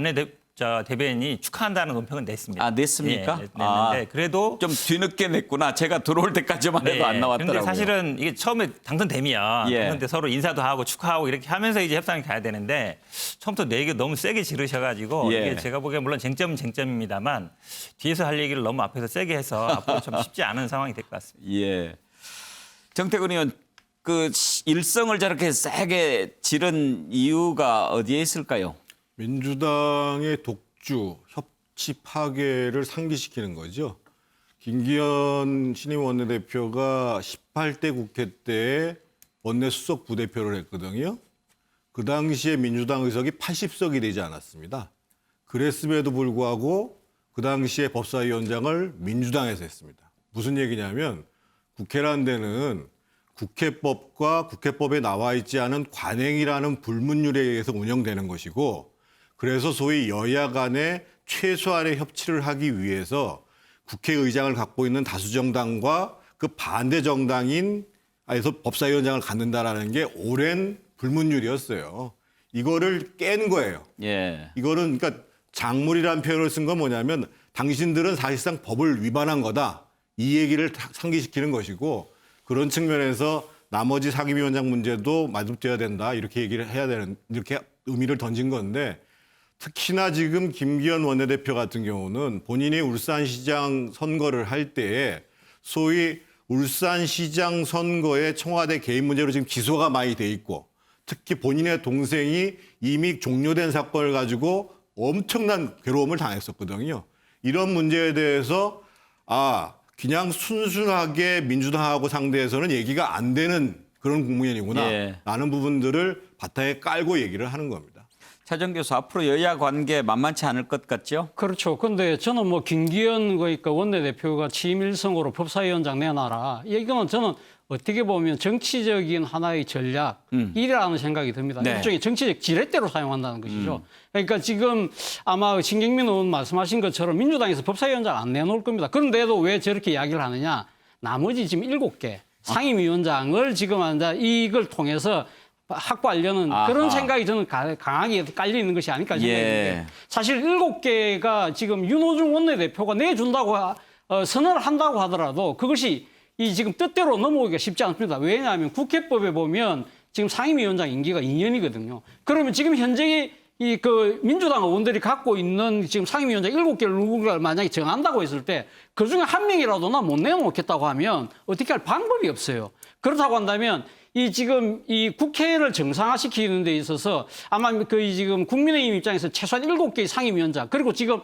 대변인이 축하한다는 논평은 냈습니다. 아, 냈습니까? 예, 냈는데 아, 그래도 좀 뒤늦게 냈구나. 제가 들어올 때까지만 해도 안 나왔더라고요. 그런데 사실은 이게 처음에 당선되면 예. 당선돼 서로 인사도 하고 축하하고 이렇게 하면서 이제 협상이 가야 되는데 처음부터 내 얘기 너무 세게 지르셔가지고 예. 이게 제가 보기엔 물론 쟁점은 쟁점입니다만 뒤에서 할 얘기를 너무 앞에서 세게 해서 앞으로 좀 쉽지 않은 상황이 될 것 같습니다. 예. 정태근 의원, 그 일성을 저렇게 세게 지른 이유가 어디에 있을까요? 민주당의 독주, 협치 파괴를 상기시키는 거죠. 김기현 신임 원내대표가 18대 국회 때 원내 수석 부대표를 했거든요. 그 당시에 민주당 의석이 80석이 되지 않았습니다. 그랬음에도 불구하고 그 당시에 법사위원장을 민주당에서 했습니다. 무슨 얘기냐면 국회라는 데는 국회법과 국회법에 나와 있지 않은 관행이라는 불문율에 의해서 운영되는 것이고 그래서 소위 여야 간의 최소한의 협치를 하기 위해서 국회의장을 갖고 있는 다수 정당과 그 반대 정당인 에서 법사위원장을 갖는다라는 게 오랜 불문율이었어요. 이거를 깬 거예요. 예. 이거는 그러니까 작물이라는 표현을 쓴 건 뭐냐면 당신들은 사실상 법을 위반한 거다. 이 얘기를 상기시키는 것이고 그런 측면에서 나머지 상임위원장 문제도 마주쳐야 된다. 이렇게 얘기를 해야 되는 이렇게 의미를 던진 건데 특히나 지금 김기현 원내대표 같은 경우는 본인이 울산시장 선거를 할 때에 소위 울산시장 선거에 청와대 개입 문제로 지금 기소가 많이 돼 있고 특히 본인의 동생이 이미 종료된 사건을 가지고 엄청난 괴로움을 당했었거든요. 이런 문제에 대해서 그냥 순순하게 민주당하고 상대해서는 얘기가 안 되는 그런 국면이구나 예. 라는 부분들을 바탕에 깔고 얘기를 하는 겁니다. 차정 교수, 앞으로 여야 관계 만만치 않을 것 같죠? 그렇죠. 근데 저는 뭐 김기현 그러니까 원내대표가 취임 일성으로 법사위원장 내놔라. 이건 저는 어떻게 보면 정치적인 하나의 전략이라는 생각이 듭니다. 네. 일종의 정치적 지렛대로 사용한다는 것이죠. 그러니까 지금 아마 신경민 의원 말씀하신 것처럼 민주당에서 법사위원장 안 내놓을 겁니다. 그런데도 왜 저렇게 이야기를 하느냐. 나머지 지금 7개 상임위원장을 지금 이걸 통해서 확보하려는 그런 생각이 저는 강하게 깔려 있는 것이 아닐까 생각합니다. 사실 7개가 지금 윤호중 원내대표가 내준다고 선언을 한다고 하더라도 그것이 이 지금 뜻대로 넘어오기가 쉽지 않습니다. 왜냐하면 국회법에 보면 지금 상임위원장 임기가 2년이거든요. 그러면 지금 현재 그 민주당 의원들이 갖고 있는 지금 상임위원장 7개를 누군가를 만약에 정한다고 했을 때 그중에 한 명이라도 나 못 내놓겠다고 하면 어떻게 할 방법이 없어요. 그렇다고 한다면 지금 이 국회를 정상화시키는 데 있어서 아마 지금 국민의힘 입장에서 최소한 7개의 상임위원장 그리고 지금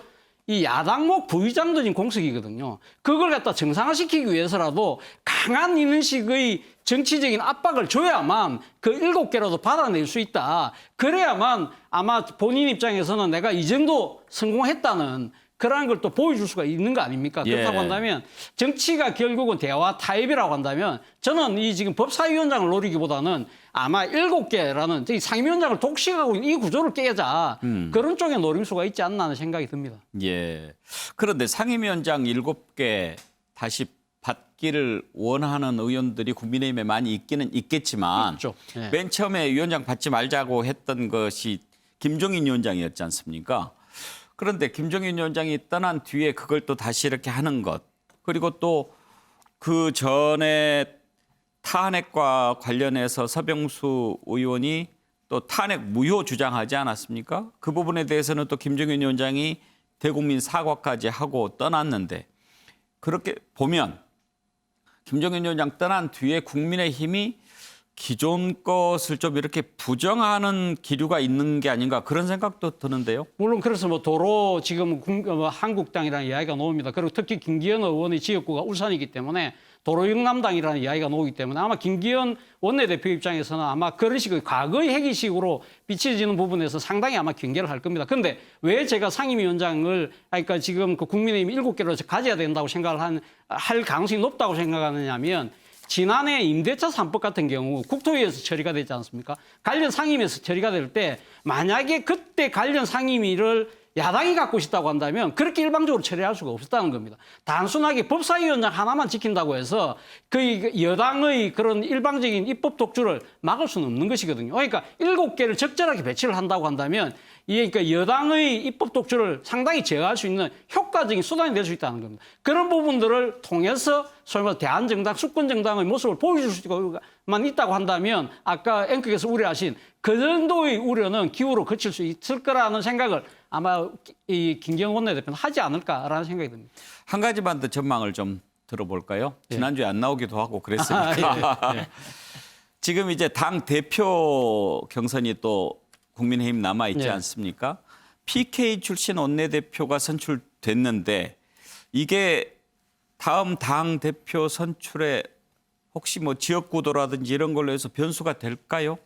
이 야당목 부의장도 지금 공석이거든요. 그걸 갖다 정상화시키기 위해서라도 강한 인식의 정치적인 압박을 줘야만 그 7개라도 받아낼 수 있다. 그래야만 아마 본인 입장에서는 내가 이 정도 성공했다는 그러한 걸 또 보여줄 수가 있는 거 아닙니까? 그렇다고 한다면 정치가 결국은 대화 타협이라고 한다면 저는 이 지금 법사위원장을 노리기보다는 아마 7개라는 이 상임위원장을 독식하고 있는 이 구조를 깨자 그런 쪽에 노림수가 있지 않나 하는 생각이 듭니다. 예. 그런데 상임위원장 7개 다시 받기를 원하는 의원들이 국민의힘에 많이 있기는 있겠지만 네. 맨 처음에 위원장 받지 말자고 했던 것이 김종인 위원장이었지 않습니까? 그런데 김종인 위원장이 떠난 뒤에 그걸 또 다시 이렇게 하는 것 그리고 또 그 전에 탄핵과 관련해서 서병수 의원이 또 탄핵 무효 주장하지 않았습니까? 그 부분에 대해서는 또 김종인 위원장이 대국민 사과까지 하고 떠났는데 그렇게 보면 김종인 위원장 떠난 뒤에 국민의힘이 기존 것을 좀 이렇게 부정하는 기류가 있는 게 아닌가 그런 생각도 드는데요. 물론 그래서 도로 지금 한국당이라는 이야기가 나옵니다. 그리고 특히 김기현 의원의 지역구가 울산이기 때문에 도로 영남당이라는 이야기가 나오기 때문에 아마 김기현 원내대표 입장에서는 아마 그런 식의 과거의 회기식으로 비춰지는 부분에서 상당히 아마 경계를 할 겁니다. 그런데 왜 제가 상임위원장을 그러니까 지금 그 국민의힘 7개로 가져야 된다고 생각을 할 가능성이 높다고 생각하느냐 하면 지난해 임대차 3법 같은 경우 국토위에서 처리가 되지 않습니까? 관련 상임위에서 처리가 될 때 만약에 그때 관련 상임위를 야당이 갖고 싶다고 한다면 그렇게 일방적으로 처리할 수가 없었다는 겁니다. 단순하게 법사위원장 하나만 지킨다고 해서 그 여당의 그런 일방적인 입법 독주를 막을 수는 없는 것이거든요. 그러니까 7개를 적절하게 배치를 한다고 한다면 그러니까 여당의 입법 독주를 상당히 제어할 수 있는 효과적인 수단이 될 수 있다는 겁니다. 그런 부분들을 통해서 소위 말해 대한정당, 수권정당의 모습을 보여줄 수만 있다고 한다면 아까 앵커께서 우려하신 그 정도의 우려는 기후로 그칠 수 있을 거라는 생각을 아마 이 김기현 원내대표는 하지 않을까라는 생각이 듭니다. 한 가지만 더 전망을 좀 들어볼까요? 지난주에 안 나오기도 하고 그랬으니까. 지금 이제 당 대표 경선이 또 국민의힘 남아있지 않습니까? PK 출신 원내대표가 선출됐는데 이게 다음 당 대표 선출에 혹시 뭐 지역구도라든지 이런 걸로 해서 변수가 될까요?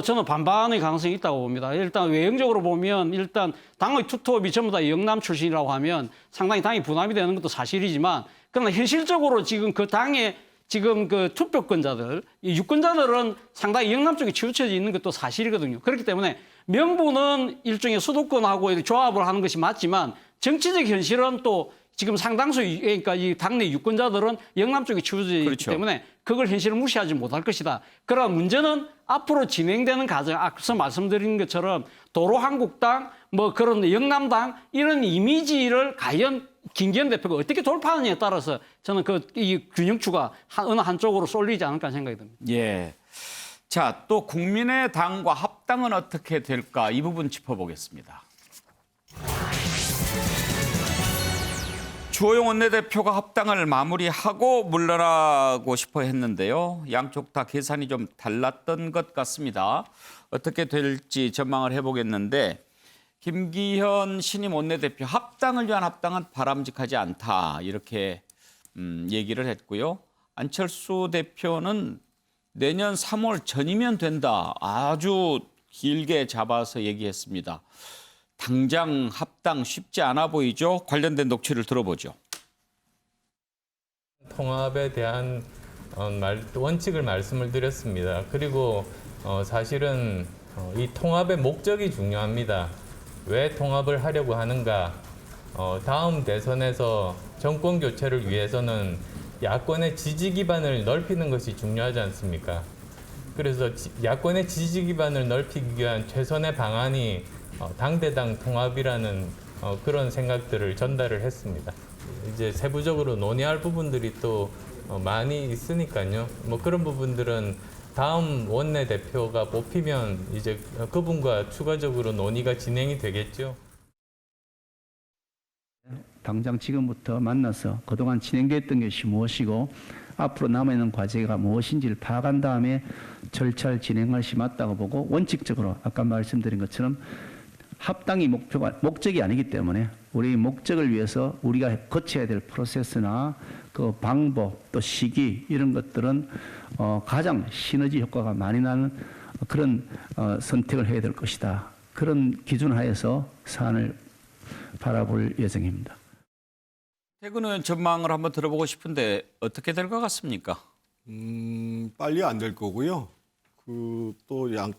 저는 반반의 가능성이 있다고 봅니다. 일단 외형적으로 보면 일단 당의 투톱이 전부 다 영남 출신이라고 하면 상당히 당이 분함이 되는 것도 사실이지만 그러나 현실적으로 지금 그 당의 지금 그 투표권자들, 이 유권자들은 상당히 영남 쪽에 치우쳐져 있는 것도 사실이거든요. 그렇기 때문에 명분은 일종의 수도권하고 조합을 하는 것이 맞지만 정치적 현실은 또 지금 상당수 그러니까 이 당내 유권자들은 영남 쪽에 치우쳐져 있기 때문에 그걸 현실을 무시하지 못할 것이다. 그러나 문제는 앞으로 진행되는 과정, 앞서 말씀드린 것처럼 도로한국당, 그런 영남당 이런 이미지를 과연 김기현 대표가 어떻게 돌파하느냐에 따라서 저는 이 균형추가 어느 한쪽으로 쏠리지 않을까 생각이 듭니다. 예. 자, 또 국민의당과 합당은 어떻게 될까 이 부분 짚어보겠습니다. 주호영 원내대표가 합당을 마무리하고 물러나고 싶어 했는데요. 양쪽 다 계산이 좀 달랐던 것 같습니다. 어떻게 될지 전망을 해보겠는데 김기현 신임 원내대표 합당을 위한 합당은 바람직하지 않다 이렇게 얘기를 했고요. 안철수 대표는 내년 3월 전이면 된다. 아주 길게 잡아서 얘기했습니다. 당장 합당 쉽지 않아 보이죠? 관련된 녹취를 들어보죠. 통합에 대한 원칙을 말씀을 드렸습니다. 그리고 사실은 이 통합의 목적이 중요합니다. 왜 통합을 하려고 하는가? 다음 대선에서 정권 교체를 위해서는 야권의 지지 기반을 넓히는 것이 중요하지 않습니까? 그래서 야권의 지지 기반을 넓히기 위한 최선의 방안이 당대당 통합이라는 그런 생각들을 전달을 했습니다. 이제 세부적으로 논의할 부분들이 또 많이 있으니까요. 뭐 그런 부분들은 다음 원내대표가 뽑히면 이제 그분과 추가적으로 논의가 진행이 되겠죠. 당장 지금부터 만나서 그동안 진행됐던 것이 무엇이고 앞으로 남아있는 과제가 무엇인지를 파악한 다음에 절차를 진행할 것이 맞다고 보고 원칙적으로 아까 말씀드린 것처럼 합당이 목적이 아니기 때문에 우리 목적을 위해서 우리가 거쳐야 될 프로세스나 그 방법 또 시기 이런 것들은 가장 시너지 효과가 많이 나는 그런 선택을 해야 될 것이다. 그런 기준 하에서 사안을 바라볼 예정입니다. 태근 의원 전망을 한번 들어보고 싶은데 어떻게 될 것 같습니까? 빨리 안 될 거고요. 또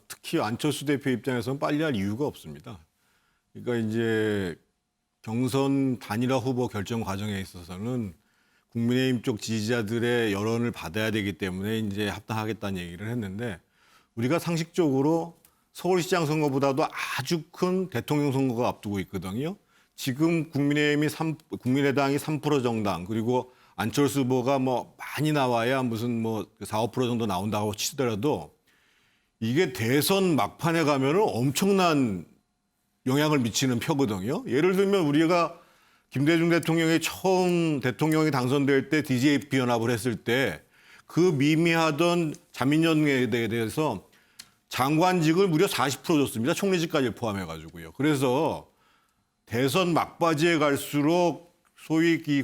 특히 안철수 대표 입장에서는 빨리 할 이유가 없습니다. 그러니까 이제 경선 단일화 후보 결정 과정에 있어서는 국민의힘 쪽 지지자들의 여론을 받아야 되기 때문에 이제 합당하겠다는 얘기를 했는데 우리가 상식적으로 서울시장 선거보다도 아주 큰 대통령 선거가 앞두고 있거든요. 지금 국민의당이 3% 정당 그리고 안철수 후보가 뭐 많이 나와야 무슨 뭐 4, 5% 정도 나온다고 치더라도 이게 대선 막판에 가면은 엄청난 영향을 미치는 표거든요. 예를 들면 우리가 김대중 대통령이 처음 대통령이 당선될 때 DJP 연합을 했을 때 그 미미하던 자민연계에 대해서 장관직을 무려 40% 줬습니다. 총리직까지 포함해가지고요. 그래서 대선 막바지에 갈수록 소위 이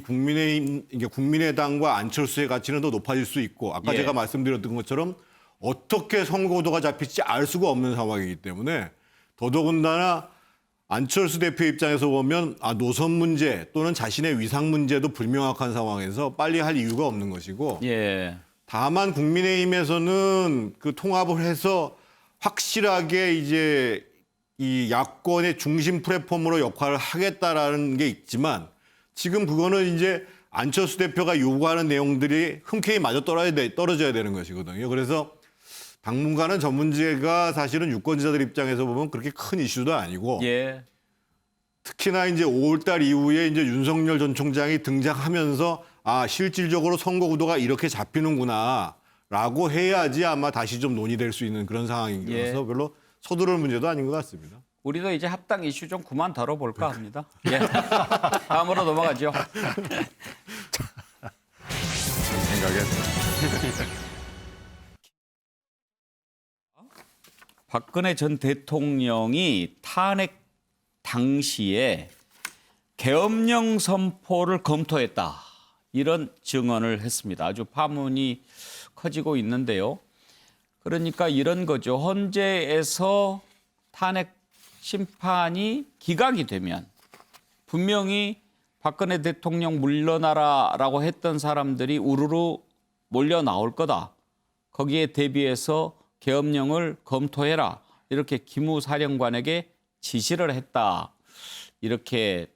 국민의당과 안철수의 가치는 더 높아질 수 있고 아까 제가 말씀드렸던 것처럼 어떻게 선거구도가 잡힐지 알 수가 없는 상황이기 때문에 더더군다나 안철수 대표 입장에서 보면 노선 문제 또는 자신의 위상 문제도 불명확한 상황에서 빨리 할 이유가 없는 것이고 다만 국민의힘에서는 그 통합을 해서 확실하게 이제 이 야권의 중심 플랫폼으로 역할을 하겠다라는 게 있지만 지금 그거는 이제 안철수 대표가 요구하는 내용들이 흔쾌히 마저 떨어져야 되는 것이거든요. 그래서 당분간은 저 문제가 사실은 유권자들 입장에서 보면 그렇게 큰 이슈도 아니고 특히나 이제 5월달 이후에 이제 윤석열 전 총장이 등장하면서 실질적으로 선거 구도가 이렇게 잡히는구나라고 해야지 아마 다시 좀 논의될 수 있는 그런 상황이라서 별로 서두를 문제도 아닌 것 같습니다. 우리도 이제 합당 이슈 좀 그만 다뤄볼까 합니다. 다음으로 넘어가죠. 박근혜 전 대통령이 탄핵 당시에 계엄령 선포를 검토했다. 이런 증언을 했습니다. 아주 파문이 커지고 있는데요. 그러니까 이런 거죠. 헌재에서 탄핵 심판이 기각이 되면 분명히 박근혜 대통령 물러나라라고 했던 사람들이 우르르 몰려 나올 거다. 거기에 대비해서 계엄령을 검토해라. 이렇게 기무사령관에게 지시를 했다. 이렇게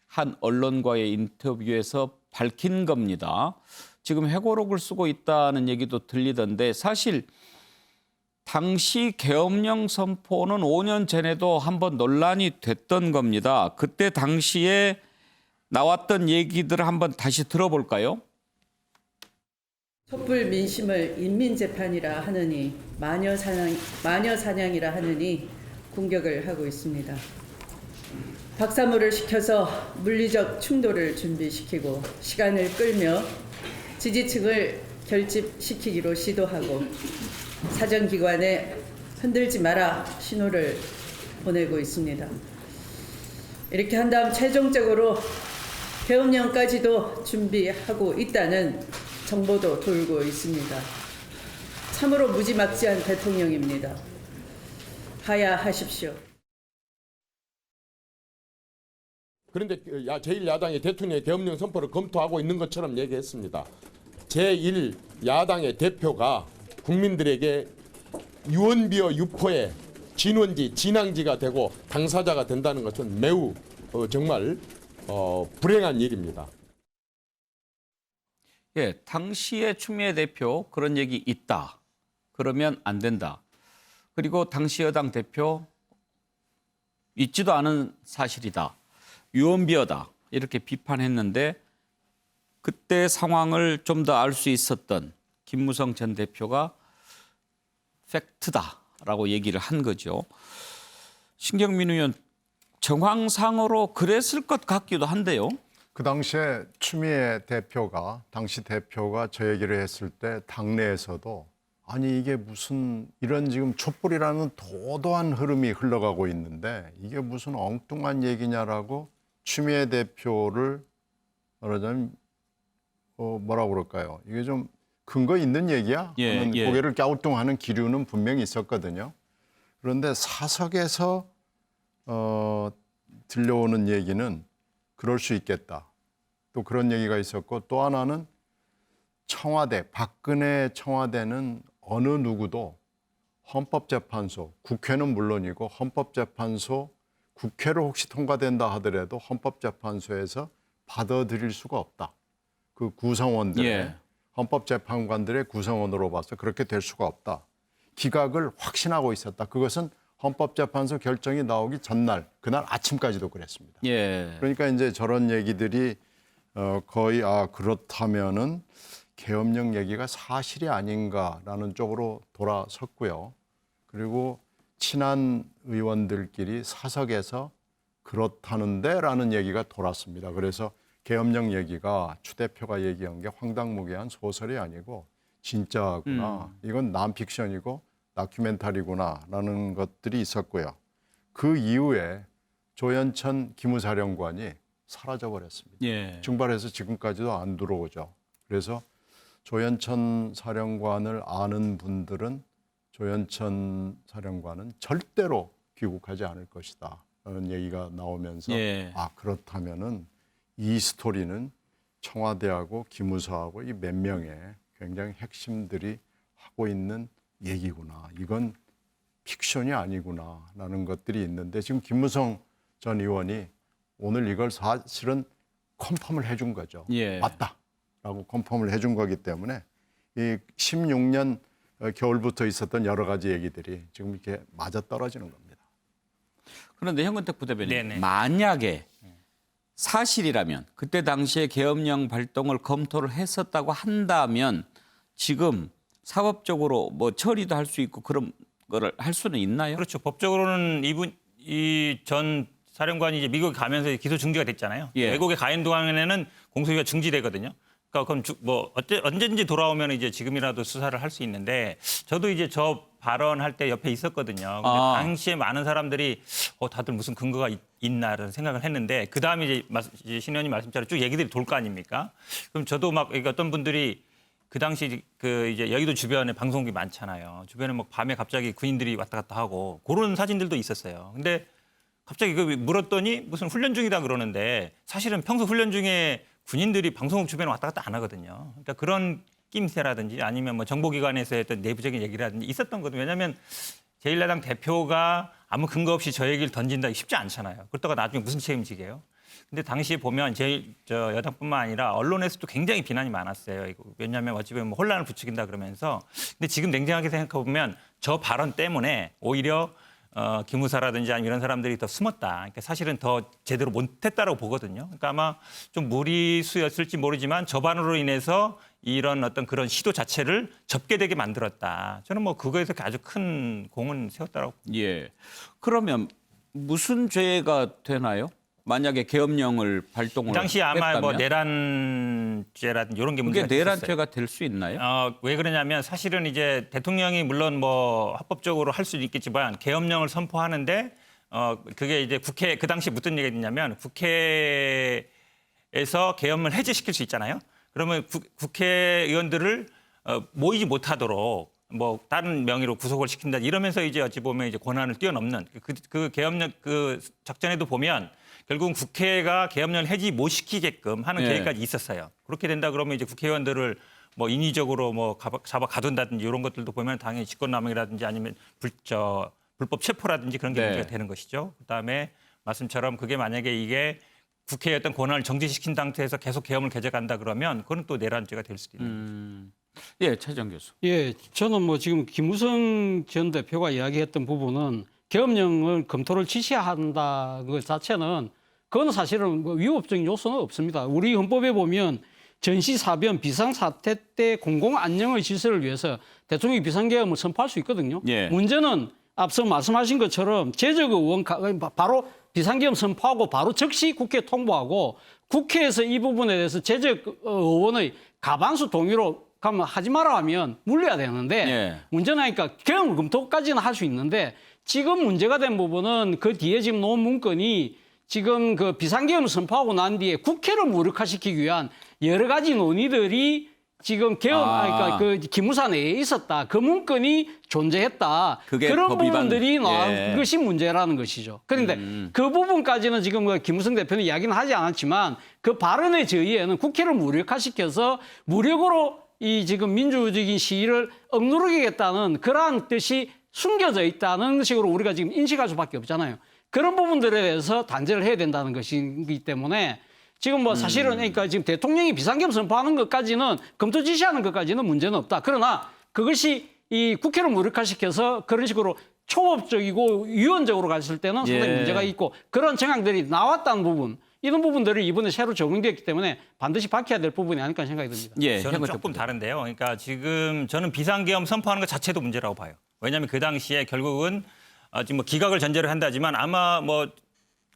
한 언론과의 인터뷰에서 밝힌 겁니다. 지금 회고록을 쓰고 있다는 얘기도 들리던데 사실 당시 계엄령 선포는 5년 전에도 한번 논란이 됐던 겁니다. 그때 당시에 나왔던 얘기들을 한번 다시 들어볼까요? 촛불 민심을 인민재판이라 하느니 마녀 사냥이라 하느니 공격을 하고 있습니다. 박사모를 시켜서 물리적 충돌을 준비시키고 시간을 끌며 지지층을 결집시키기로 시도하고 사정기관에 흔들지 마라 신호를 보내고 있습니다. 이렇게 한 다음 최종적으로 계엄령까지도 준비하고 있다는 정보도 돌고 있습니다. 참으로 무지막지한 대통령입니다. 하야하십시오. 그런데 제1야당이 대통령의 계엄령 선포를 검토하고 있는 것처럼 얘기했습니다. 제1 야당의 대표가 국민들에게 유언비어 유포의 진원지, 진앙지가 되고 당사자가 된다는 것은 매우 정말 불행한 일입니다. 예, 당시에 추미애 대표 그런 얘기 있다. 그러면 안 된다. 그리고 당시 여당 대표 있지도 않은 사실이다. 유언비어다. 이렇게 비판했는데 그때 상황을 좀 더 알 수 있었던 김무성 전 대표가 팩트다라고 얘기를 한 거죠. 신경민 의원, 정황상으로 그랬을 것 같기도 한데요. 그 당시에 추미애 대표가 당시 대표가 저 얘기를 했을 때 당내에서도 아니 이게 무슨 이런 지금 촛불이라는 도도한 흐름이 흘러가고 있는데 이게 무슨 엉뚱한 얘기냐라고 추미애 대표를 말하자면 뭐라고 그럴까요? 이게 좀 근거 있는 얘기야? 하는 고개를 갸우뚱하는 기류는 분명히 있었거든요. 그런데 사석에서 들려오는 얘기는 그럴 수 있겠다. 또 그런 얘기가 있었고 또 하나는 청와대, 박근혜 청와대는 어느 누구도 헌법재판소, 국회는 물론이고 헌법재판소, 국회를 혹시 통과된다 하더라도 헌법재판소에서 받아들일 수가 없다. 그 구성원들의 헌법재판관들의 구성원으로 봐서 그렇게 될 수가 없다. 기각을 확신하고 있었다. 그것은 헌법재판소 결정이 나오기 전날, 그날 아침까지도 그랬습니다. 그러니까 이제 저런 얘기들이 거의 그렇다면은 계엄령 얘기가 사실이 아닌가라는 쪽으로 돌아섰고요. 그리고 친한 의원들끼리 사석에서 그렇다는데라는 얘기가 돌았습니다. 그래서 계엄령 얘기가 추 대표가 얘기한 게 황당무계한 소설이 아니고 진짜구나. 이건 난픽션이고 다큐멘터리구나라는 것들이 있었고요. 그 이후에 조현천 기무사령관이 사라져버렸습니다. 증발해서 지금까지도 안 들어오죠. 그래서 조현천 사령관을 아는 분들은 조현천 사령관은 절대로 귀국하지 않을 것이다 라는 얘기가 나오면서 그렇다면은 이 스토리는 청와대하고 기무사하고 이 몇 명의 굉장히 핵심들이 하고 있는 얘기구나. 이건 픽션이 아니구나 라는 것들이 있는데 지금 김무성 전 의원이 오늘 이걸 사실은 컨펌을 해준 거죠. 맞다라고 컨펌을 해준 거기 때문에 이 16년 겨울부터 있었던 여러 가지 얘기들이 지금 이렇게 맞아떨어지는 겁니다. 그런데 현근택 부대변인, 만약에 사실이라면 그때 당시에 계엄령 발동을 검토를 했었다고 한다면 지금 사법적으로 뭐 처리도 할 수 있고 그런 거를 할 수는 있나요? 그렇죠. 법적으로는 이 전 사령관이 이제 미국에 가면서 기소 중지가 됐잖아요. 외국에 가 있는 동안에는 공소유가 중지되거든요. 그러니까 그럼 뭐 언제든지 돌아오면 이제 지금이라도 수사를 할 수 있는데 저도 이제 저 발언할 때 옆에 있었거든요. 근데 당시에 많은 사람들이 다들 무슨 근거가 있나라는 생각을 했는데 그 다음에 이제 신 의원님 말씀처럼 쭉 얘기들이 돌 거 아닙니까? 그럼 저도 막 어떤 분들이 그 당시 이제 여의도 주변에 방송국이 많잖아요. 주변에 막 밤에 갑자기 군인들이 왔다 갔다 하고 그런 사진들도 있었어요. 근데 갑자기 물었더니 무슨 훈련 중이다 그러는데 사실은 평소 훈련 중에 군인들이 방송국 주변에 왔다 갔다 안 하거든요. 그러니까 그런 낌새라든지 아니면 뭐 정보기관에서 했던 내부적인 얘기라든지 있었던 거거든요. 왜냐하면 제1야당 대표가 아무 근거 없이 저 얘기를 던진다 쉽지 않잖아요. 그러다가 나중에 무슨 책임지게요? 근데 당시에 보면 저 여당뿐만 아니라 언론에서도 굉장히 비난이 많았어요. 왜냐하면 어찌 보면 혼란을 부추긴다 그러면서. 근데 지금 냉정하게 생각해 보면 저 발언 때문에 오히려 기무사라든지 아니면 이런 사람들이 더 숨었다. 그러니까 사실은 더 제대로 못했다라고 보거든요. 그러니까 아마 좀 무리수였을지 모르지만 저 발언으로 인해서 이런 어떤 그런 시도 자체를 접게 되게 만들었다. 저는 뭐 그거에서 아주 큰 공은 세웠다라고. 그러면 무슨 죄가 되나요? 만약에 계엄령을 발동을 당시 아마 했다면? 뭐 내란죄라든지 이런 게 문제가 그게 내란죄가 될 수 있나요? 왜 그러냐면 사실은 이제 대통령이 물론 뭐 합법적으로 할 수도 있겠지만 계엄령을 선포하는데 그게 이제 국회 그 당시 무슨 얘기가 있냐면 국회에서 계엄을 해제시킬 수 있잖아요. 그러면 국회의원들을 모이지 못하도록 뭐 다른 명의로 구속을 시킨다 이러면서 이제 어찌 보면 이제 권한을 뛰어넘는 그 계엄령 그 작전에도 보면 결국은 국회가 계엄령을 해지 못 시키게끔 하는 계획까지 있었어요. 그렇게 된다 그러면 이제 국회의원들을 뭐 인위적으로 뭐 잡아 가둔다든지 이런 것들도 보면 당연히 직권남용이라든지 아니면 불법 체포라든지 그런 게 네. 문제가 되는 것이죠. 그다음에 말씀처럼 그게 만약에 이게 국회의 어떤 권한을 정지시킨 상태에서 계속 계엄을 개정한다 그러면 그건 또 내란죄가 될 수도 있는 거죠. 예, 최정 교수. 예, 저는 뭐 지금 김무성 전 대표가 이야기했던 부분은 계엄령을 검토를 지시한다 그 자체는 그건 사실은 뭐 위법적인 요소는 없습니다. 우리 헌법에 보면 전시사변 비상사태 때 공공안녕의 질서를 위해서 대통령이 비상계엄을 선포할 수 있거든요. 예. 문제는 앞서 말씀하신 것처럼 재적 의원 바로 비상계엄 선포하고 바로 즉시 국회에 통보하고 국회에서 이 부분에 대해서 재적 의원의 과반수 동의로 가면 하지 마라 하면 물려야 되는데 예. 문제는 그러니까 계엄 검토까지는 할 수 있는데 지금 문제가 된 부분은 그 뒤에 지금 놓은 문건이 지금 그 비상계엄을 선포하고 난 뒤에 국회를 무력화시키기 위한 여러 가지 논의들이 지금 그러니까 그 기무사 내에 있었다. 그 문건이 존재했다. 그게 그런 법 위반. 부분들이 나온 예. 것이 문제라는 것이죠. 그런데 그 부분까지는 지금 그 김무성 대표는 이야기는 하지 않았지만 그 발언의 저의에는 국회를 무력화시켜서 무력으로 이 지금 민주적인 시위를 억누르겠다는 그러한 뜻이 숨겨져 있다는 식으로 우리가 지금 인식할 수밖에 없잖아요. 그런 부분들에 대해서 단죄를 해야 된다는 것이기 때문에 지금 뭐 사실은 그러니까 지금 대통령이 비상계엄 선포하는 것까지는 검토 지시하는 것까지는 문제는 없다. 그러나 그것이 이 국회를 무력화시켜서 그런 식으로 초법적이고 유연적으로 갔을 때는 상당히 예. 문제가 있고 그런 정황들이 나왔다는 부분 이런 부분들이 이번에 새로 적용되었기 때문에 반드시 밝혀야 될 부분이 아닐까 생각이 듭니다. 예, 저는 조금 다른데요. 그러니까 지금 저는 비상계엄 선포하는 것 자체도 문제라고 봐요. 왜냐하면 그 당시에 결국은 지금 뭐 기각을 전제로 한다지만 아마 뭐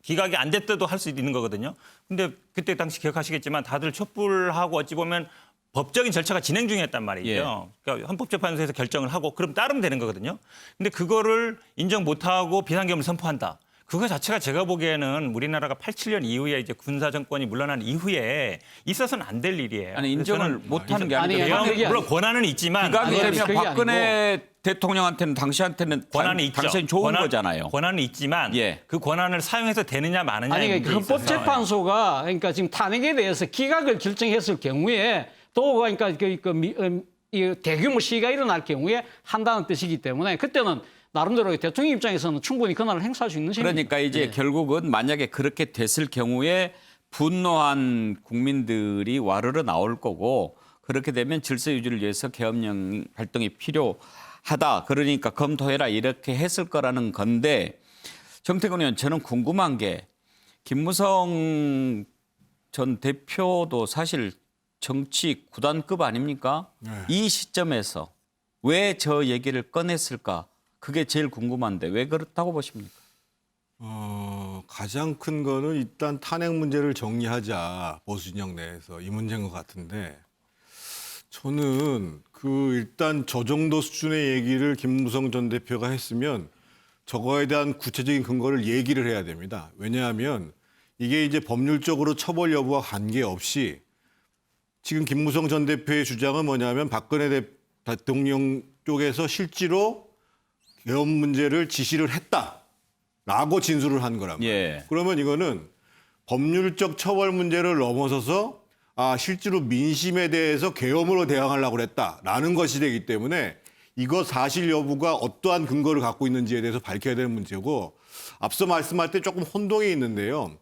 기각이 안 됐다도 할 수 있는 거거든요. 근데 그때 당시 기억하시겠지만 다들 촛불하고 어찌 보면 법적인 절차가 진행 중이었단 말이죠. 예. 그러니까 헌법재판소에서 결정을 하고 그럼 따르면 되는 거거든요. 근데 그거를 인정 못하고 비상계엄을 선포한다. 그거 자체가 제가 보기에는 우리나라가 87년 이후에 이제 군사 정권이 물러난 이후에 있어서는 안 될 일이에요. 아니 인정을 못하는 게 아니라 물론 권한은 있지만 기각이 되면 박근혜 대통령한테는 당시한테는 권한이 있죠. 당시엔 좋은 거잖아요. 권한은 있지만 예. 그 권한을 사용해서 되느냐 마느냐. 아니 그러니까 헌법재판소가 그러니까 지금 탄핵에 대해서 기각을 결정했을 경우에 또 그러니까 이 대규모 시위가 일어날 경우에 한다는 뜻이기 때문에 그때는 나름대로 대통령 입장에서는 충분히 권한을 행사할 수 있는 셈입니다. 그러니까 이제 결국은 만약에 그렇게 됐을 경우에 분노한 국민들이 와르르 나올 거고 그렇게 되면 질서 유지를 위해서 계엄령 활동이 필요하다. 그러니까 검토해라 이렇게 했을 거라는 건데 정태근 의원 저는 궁금한 게 김무성 전 대표도 사실 정치 구단급 아닙니까? 네. 이 시점에서 왜 저 얘기를 꺼냈을까? 그게 제일 궁금한데 왜 그렇다고 보십니까? 가장 큰 거는 일단 탄핵 문제를 정리하자 보수 진영 내에서 이 문제인 것 같은데 저는 일단 저 정도 수준의 얘기를 김무성 전 대표가 했으면 저거에 대한 구체적인 근거를 얘기를 해야 됩니다. 왜냐하면 이게 이제 법률적으로 처벌 여부와 관계없이 지금 김무성 전 대표의 주장은 뭐냐면 박근혜 대통령 쪽에서 실제로 계엄 문제를 지시를 했다라고 진술을 한 거란 말이에요. 예. 그러면 이거는 법률적 처벌 문제를 넘어서서 실제로 민심에 대해서 계엄으로 대응하려고 그랬다라는 것이 되기 때문에 이거 사실 여부가 어떠한 근거를 갖고 있는지에 대해서 밝혀야 되는 문제고 앞서 말씀할 때 조금 혼동이 있는데요.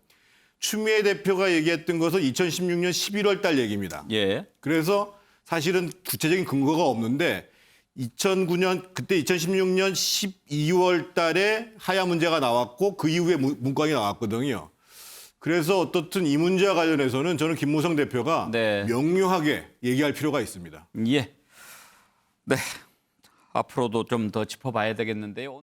추미애 대표가 얘기했던 것은 2016년 11월 달 얘기입니다. 예. 그래서 사실은 구체적인 근거가 없는데 2009년 그때 2016년 12월 달에 하야 문제가 나왔고 그 이후에 문건이 나왔거든요. 그래서 어떻든 이 문제와 관련해서는 저는 김무성 대표가 명료하게 얘기할 필요가 있습니다. 예. 네. 앞으로도 좀 더 짚어봐야 되겠는데요.